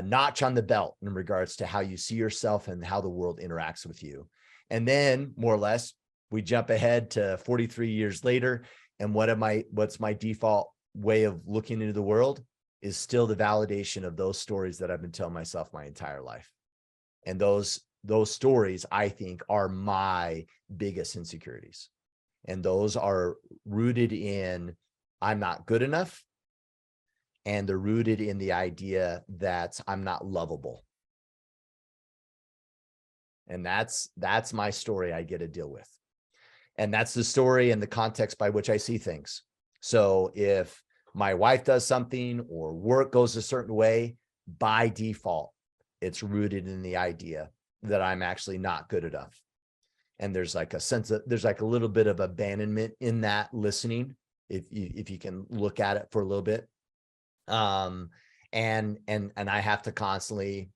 notch on the belt in regards to how you see yourself and how the world interacts with you. And then more or less, We jump ahead to 43 years later. And what's my default way of looking into the world is still the validation of those stories that I've been telling myself my entire life. And those stories, I think, are my biggest insecurities. And those are rooted in I'm not good enough. And they're rooted in the idea that I'm not lovable. And that's my story I get to deal with. And that's the story and the context by which I see things. So if my wife does something or work goes a certain way, by default, it's rooted in the idea that I'm actually not good enough. And there's like a sense of, there's like a little bit of abandonment in that listening, if you can look at it for a little bit. And I have to constantly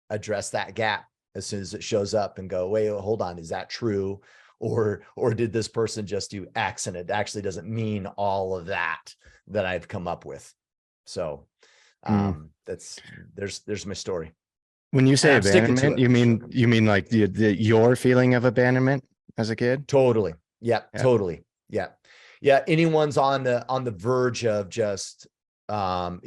address that gap as soon as it shows up and go, wait, hold on, is that true? Or did this person just do X and it actually doesn't mean all of that I've come up with? So there's my story. When you say I'm sticking to abandonment, it. you mean like your feeling of abandonment as a kid? Totally. Yeah, totally. Yeah. Anyone's on the verge of just, and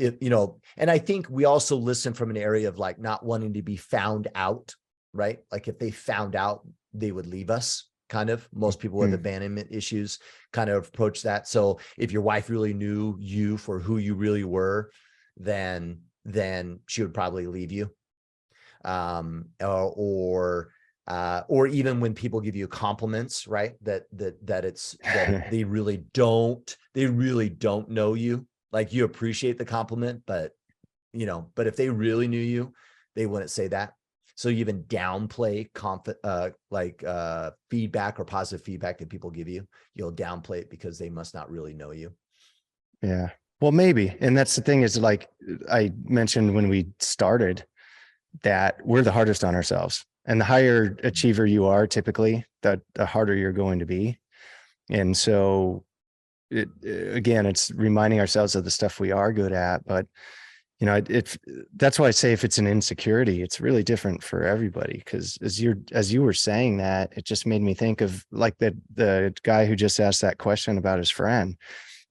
I think we also listen from an area of like not wanting to be found out, right? Like if they found out, they would leave us. Kind of most people with abandonment issues kind of approach that. So if your wife really knew you for who you really were, then she would probably leave you. Or even when people give you compliments, right? That they really don't know you. Like you appreciate the compliment, but if they really knew you, they wouldn't say that. So you even downplay feedback or positive feedback that people give you. You'll downplay it because they must not really know you. Yeah. Well, maybe. And that's the thing is, like I mentioned when we started, that we're the hardest on ourselves. And the higher achiever you are, typically, the harder you're going to be. And so it's reminding ourselves of the stuff we are good at, but that's why I say if it's an insecurity, it's really different for everybody. Because as you were saying that, it just made me think of like the guy who just asked that question about his friend.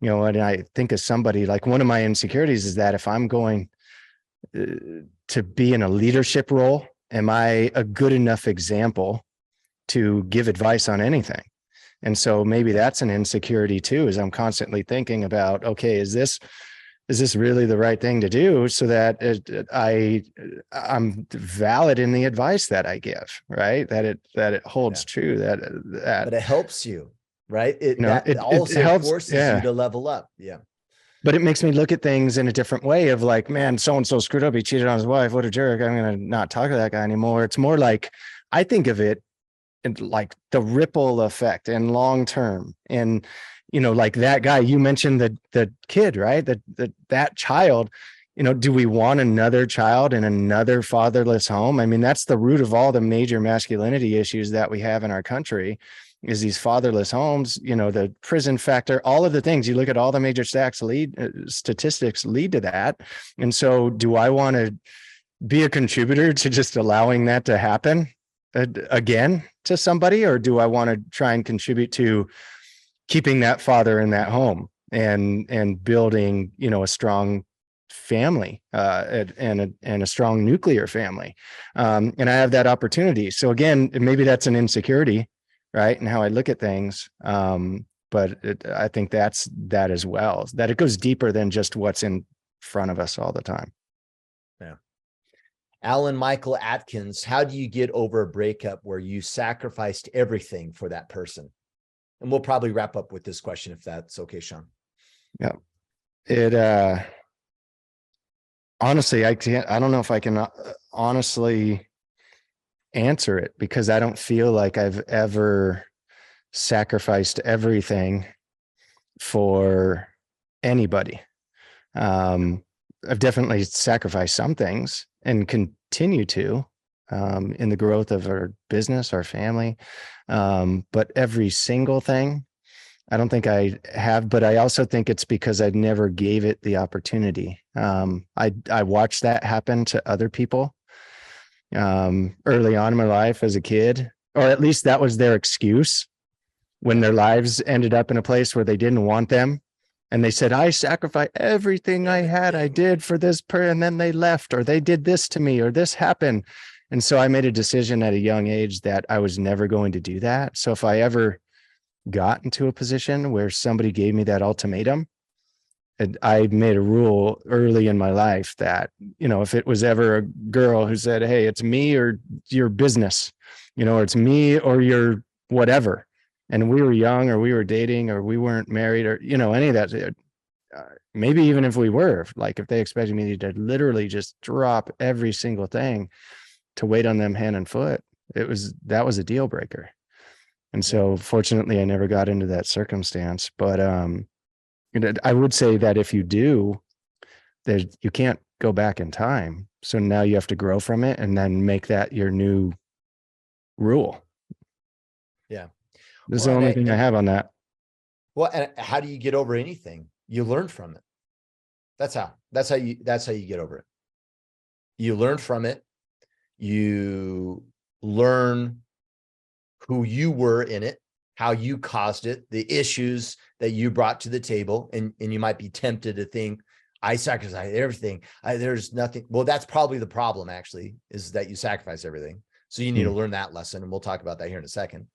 And I think of somebody like one of my insecurities is that if I'm going to be in a leadership role, am I a good enough example to give advice on anything? And so maybe that's an insecurity too, is I'm constantly thinking about, okay, is this really the right thing to do so that I'm valid in the advice that I give, right? That it holds true, but it helps you, right? It also helps, forces you to level up. Yeah. But it makes me look at things in a different way of like, man, so-and-so screwed up. He cheated on his wife. What a jerk. I'm going to not talk to that guy anymore. It's more like, I think of it in like the ripple effect and long-term. And, like that guy, you mentioned the kid, right? That child, do we want another child in another fatherless home? I mean, that's the root of all the major masculinity issues that we have in our country. Is these fatherless homes, the prison factor, all of the things. You look at all the major statistics lead to that. And so do I want to be a contributor to just allowing that to happen again to somebody? Or do I want to try and contribute to keeping that father in that home and building, a strong family and a strong nuclear family? And I have that opportunity. So again, maybe that's an insecurity, right? And how I look at things. But I think that's that as well, that it goes deeper than just what's in front of us all the time. Yeah. Alan Michael Atkins, how do you get over a breakup where you sacrificed everything for that person? And we'll probably wrap up with this question if that's okay, Sean. Yeah. It honestly, I don't know if I can honestly answer it, because I don't feel like I've ever sacrificed everything for anybody. I've definitely sacrificed some things and continue to in the growth of our business, our family. But every single thing, I don't think I have, but I also think it's because I never gave it the opportunity. I watched that happen to other people early on in my life as a kid, or at least that was their excuse. when their lives ended up in a place where they didn't want them. And they said, I sacrificed everything I had, I did for this person, and then they left, or they did this to me, or this happened. And so I made a decision at a young age that I was never going to do that. So if I ever got into a position where somebody gave me that ultimatum, and I made a rule early in my life that, if it was ever a girl who said, hey, it's me or your business, or it's me or your whatever, and we were young, or we were dating, or we weren't married, or, any of that, maybe even if we were, like, if they expected me to literally just drop every single thing to wait on them hand and foot, that was a deal breaker. And so fortunately I never got into that circumstance, but, I would say that if you do, you can't go back in time. So now you have to grow from it and then make that your new rule. Yeah. This is the only thing I have on that. Well, and how do you get over anything? You learn from it. That's how you get over it. You learn from it. You learn who you were in it, how you caused it, the issues that you brought to the table. And you might be tempted to think, I sacrifice everything. There's nothing. Well, that's probably the problem, actually, is that you sacrifice everything. So you need to learn that lesson. And we'll talk about that here in a second.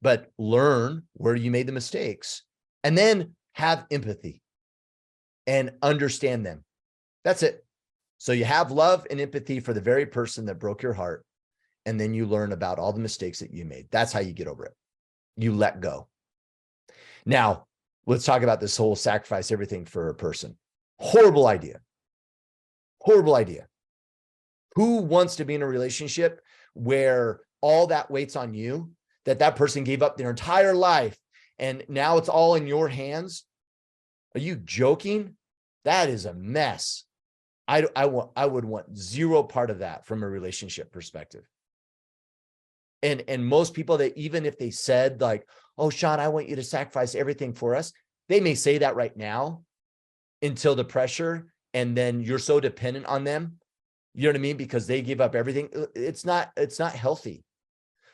But learn where you made the mistakes, and then have empathy and understand them. That's it. So you have love and empathy for the very person that broke your heart. And then you learn about all the mistakes that you made. That's how you get over it. You let go. Now, let's talk about this whole sacrifice everything for a person. Horrible idea. Horrible idea. Who wants to be in a relationship where all that waits on you, that person gave up their entire life and now it's all in your hands? Are you joking? That is a mess. I would want zero part of that from a relationship perspective. And most people, that even if they said like, oh, Sean, I want you to sacrifice everything for us, they may say that right now until the pressure, and then you're so dependent on them. You know what I mean? Because they give up everything. It's not healthy.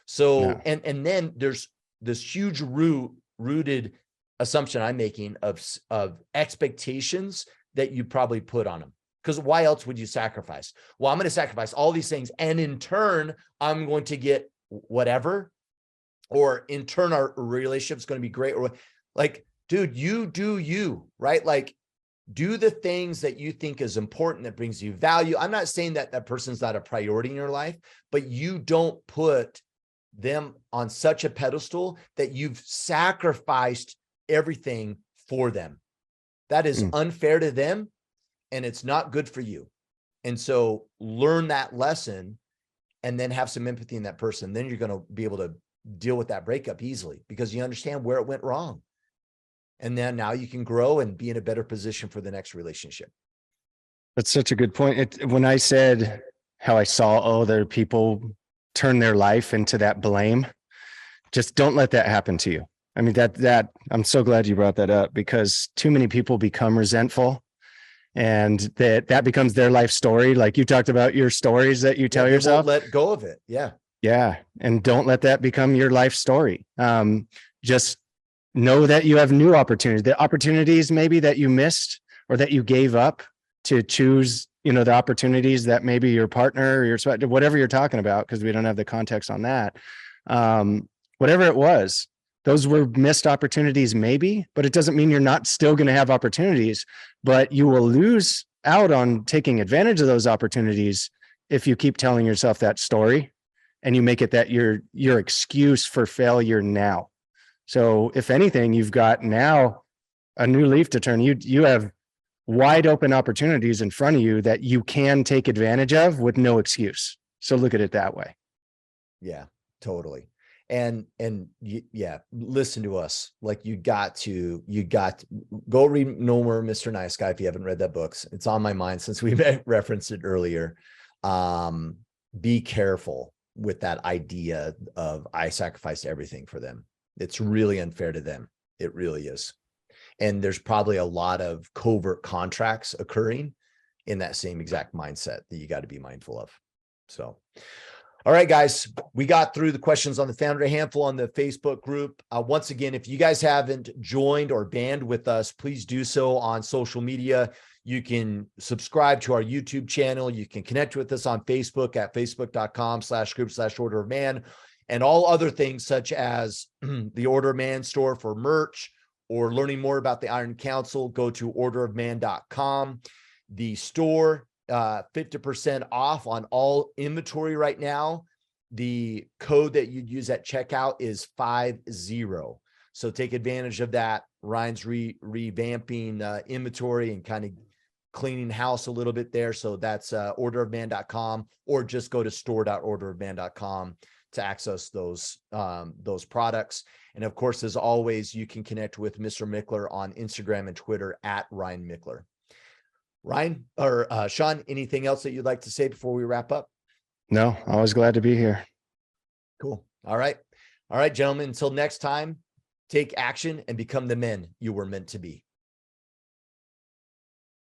So, no. And then there's this huge rooted assumption I'm making of expectations that you probably put on them. Because why else would you sacrifice? Well, I'm going to sacrifice all these things, and in turn, I'm going to get whatever, or in turn, our relationship is going to be great. Or like, dude, you do you, right? Like, do the things that you think is important, that brings you value. I'm not saying that that person's not a priority in your life, but you don't put them on such a pedestal that you've sacrificed everything for them. That is unfair to them, and it's not good for you. And so learn that lesson, and then have some empathy in that person. Then you're going to be able to deal with that breakup easily, because you understand where it went wrong. And then now you can grow and be in a better position for the next relationship. That's such a good point. When I said how I saw other people turn their life into that blame, just don't let that happen to you. I mean, that I'm so glad you brought that up, because too many people become resentful, and that becomes their life story. Like you talked about your stories that you tell yourself. Won't let go of it. Yeah. Yeah. And don't let that become your life story. Just know that you have new opportunities, the opportunities maybe that you missed or that you gave up to choose, the opportunities that maybe your partner or your spouse, whatever you're talking about, because we don't have the context on that. Whatever it was, those were missed opportunities maybe, but it doesn't mean you're not still going to have opportunities, but you will lose out on taking advantage of those opportunities if you keep telling yourself that story and you make it that your excuse for failure now. So if anything, you've got now a new leaf to turn. You have wide open opportunities in front of you that you can take advantage of with no excuse. So look at it that way. Yeah, totally. And yeah, listen to us. Like you got to go read No More Mr. Nice Guy if you haven't read that book. It's on my mind since we referenced it earlier. Be careful with that idea of I sacrificed everything for them. It's really unfair to them. It really is. And there's probably a lot of covert contracts occurring in that same exact mindset that you got to be mindful of. So, All right, guys, we got through the questions on the Founder, a handful on the Facebook group. Once again, if you guys haven't joined or band with us, please do so on social media. You can subscribe to our YouTube channel. You can connect with us on Facebook at facebook.com/group/Order of Man, and all other things such as the Order of Man store for merch, or learning more about the Iron Council, go to orderofman.com. The store, 50% off on all inventory right now. The code that you'd use at checkout is 50. So take advantage of that. Ryan's revamping inventory and kind of cleaning house a little bit there. So that's orderofman.com, or just go to store.orderofman.com to access those products. And of course, as always, you can connect with Mr. Mickler on Instagram and Twitter at Ryan Mickler. Ryan or Sean, anything else that you'd like to say before we wrap up? No, always glad to be here. Cool. All right. All right, gentlemen, until next time, take action and become the men you were meant to be.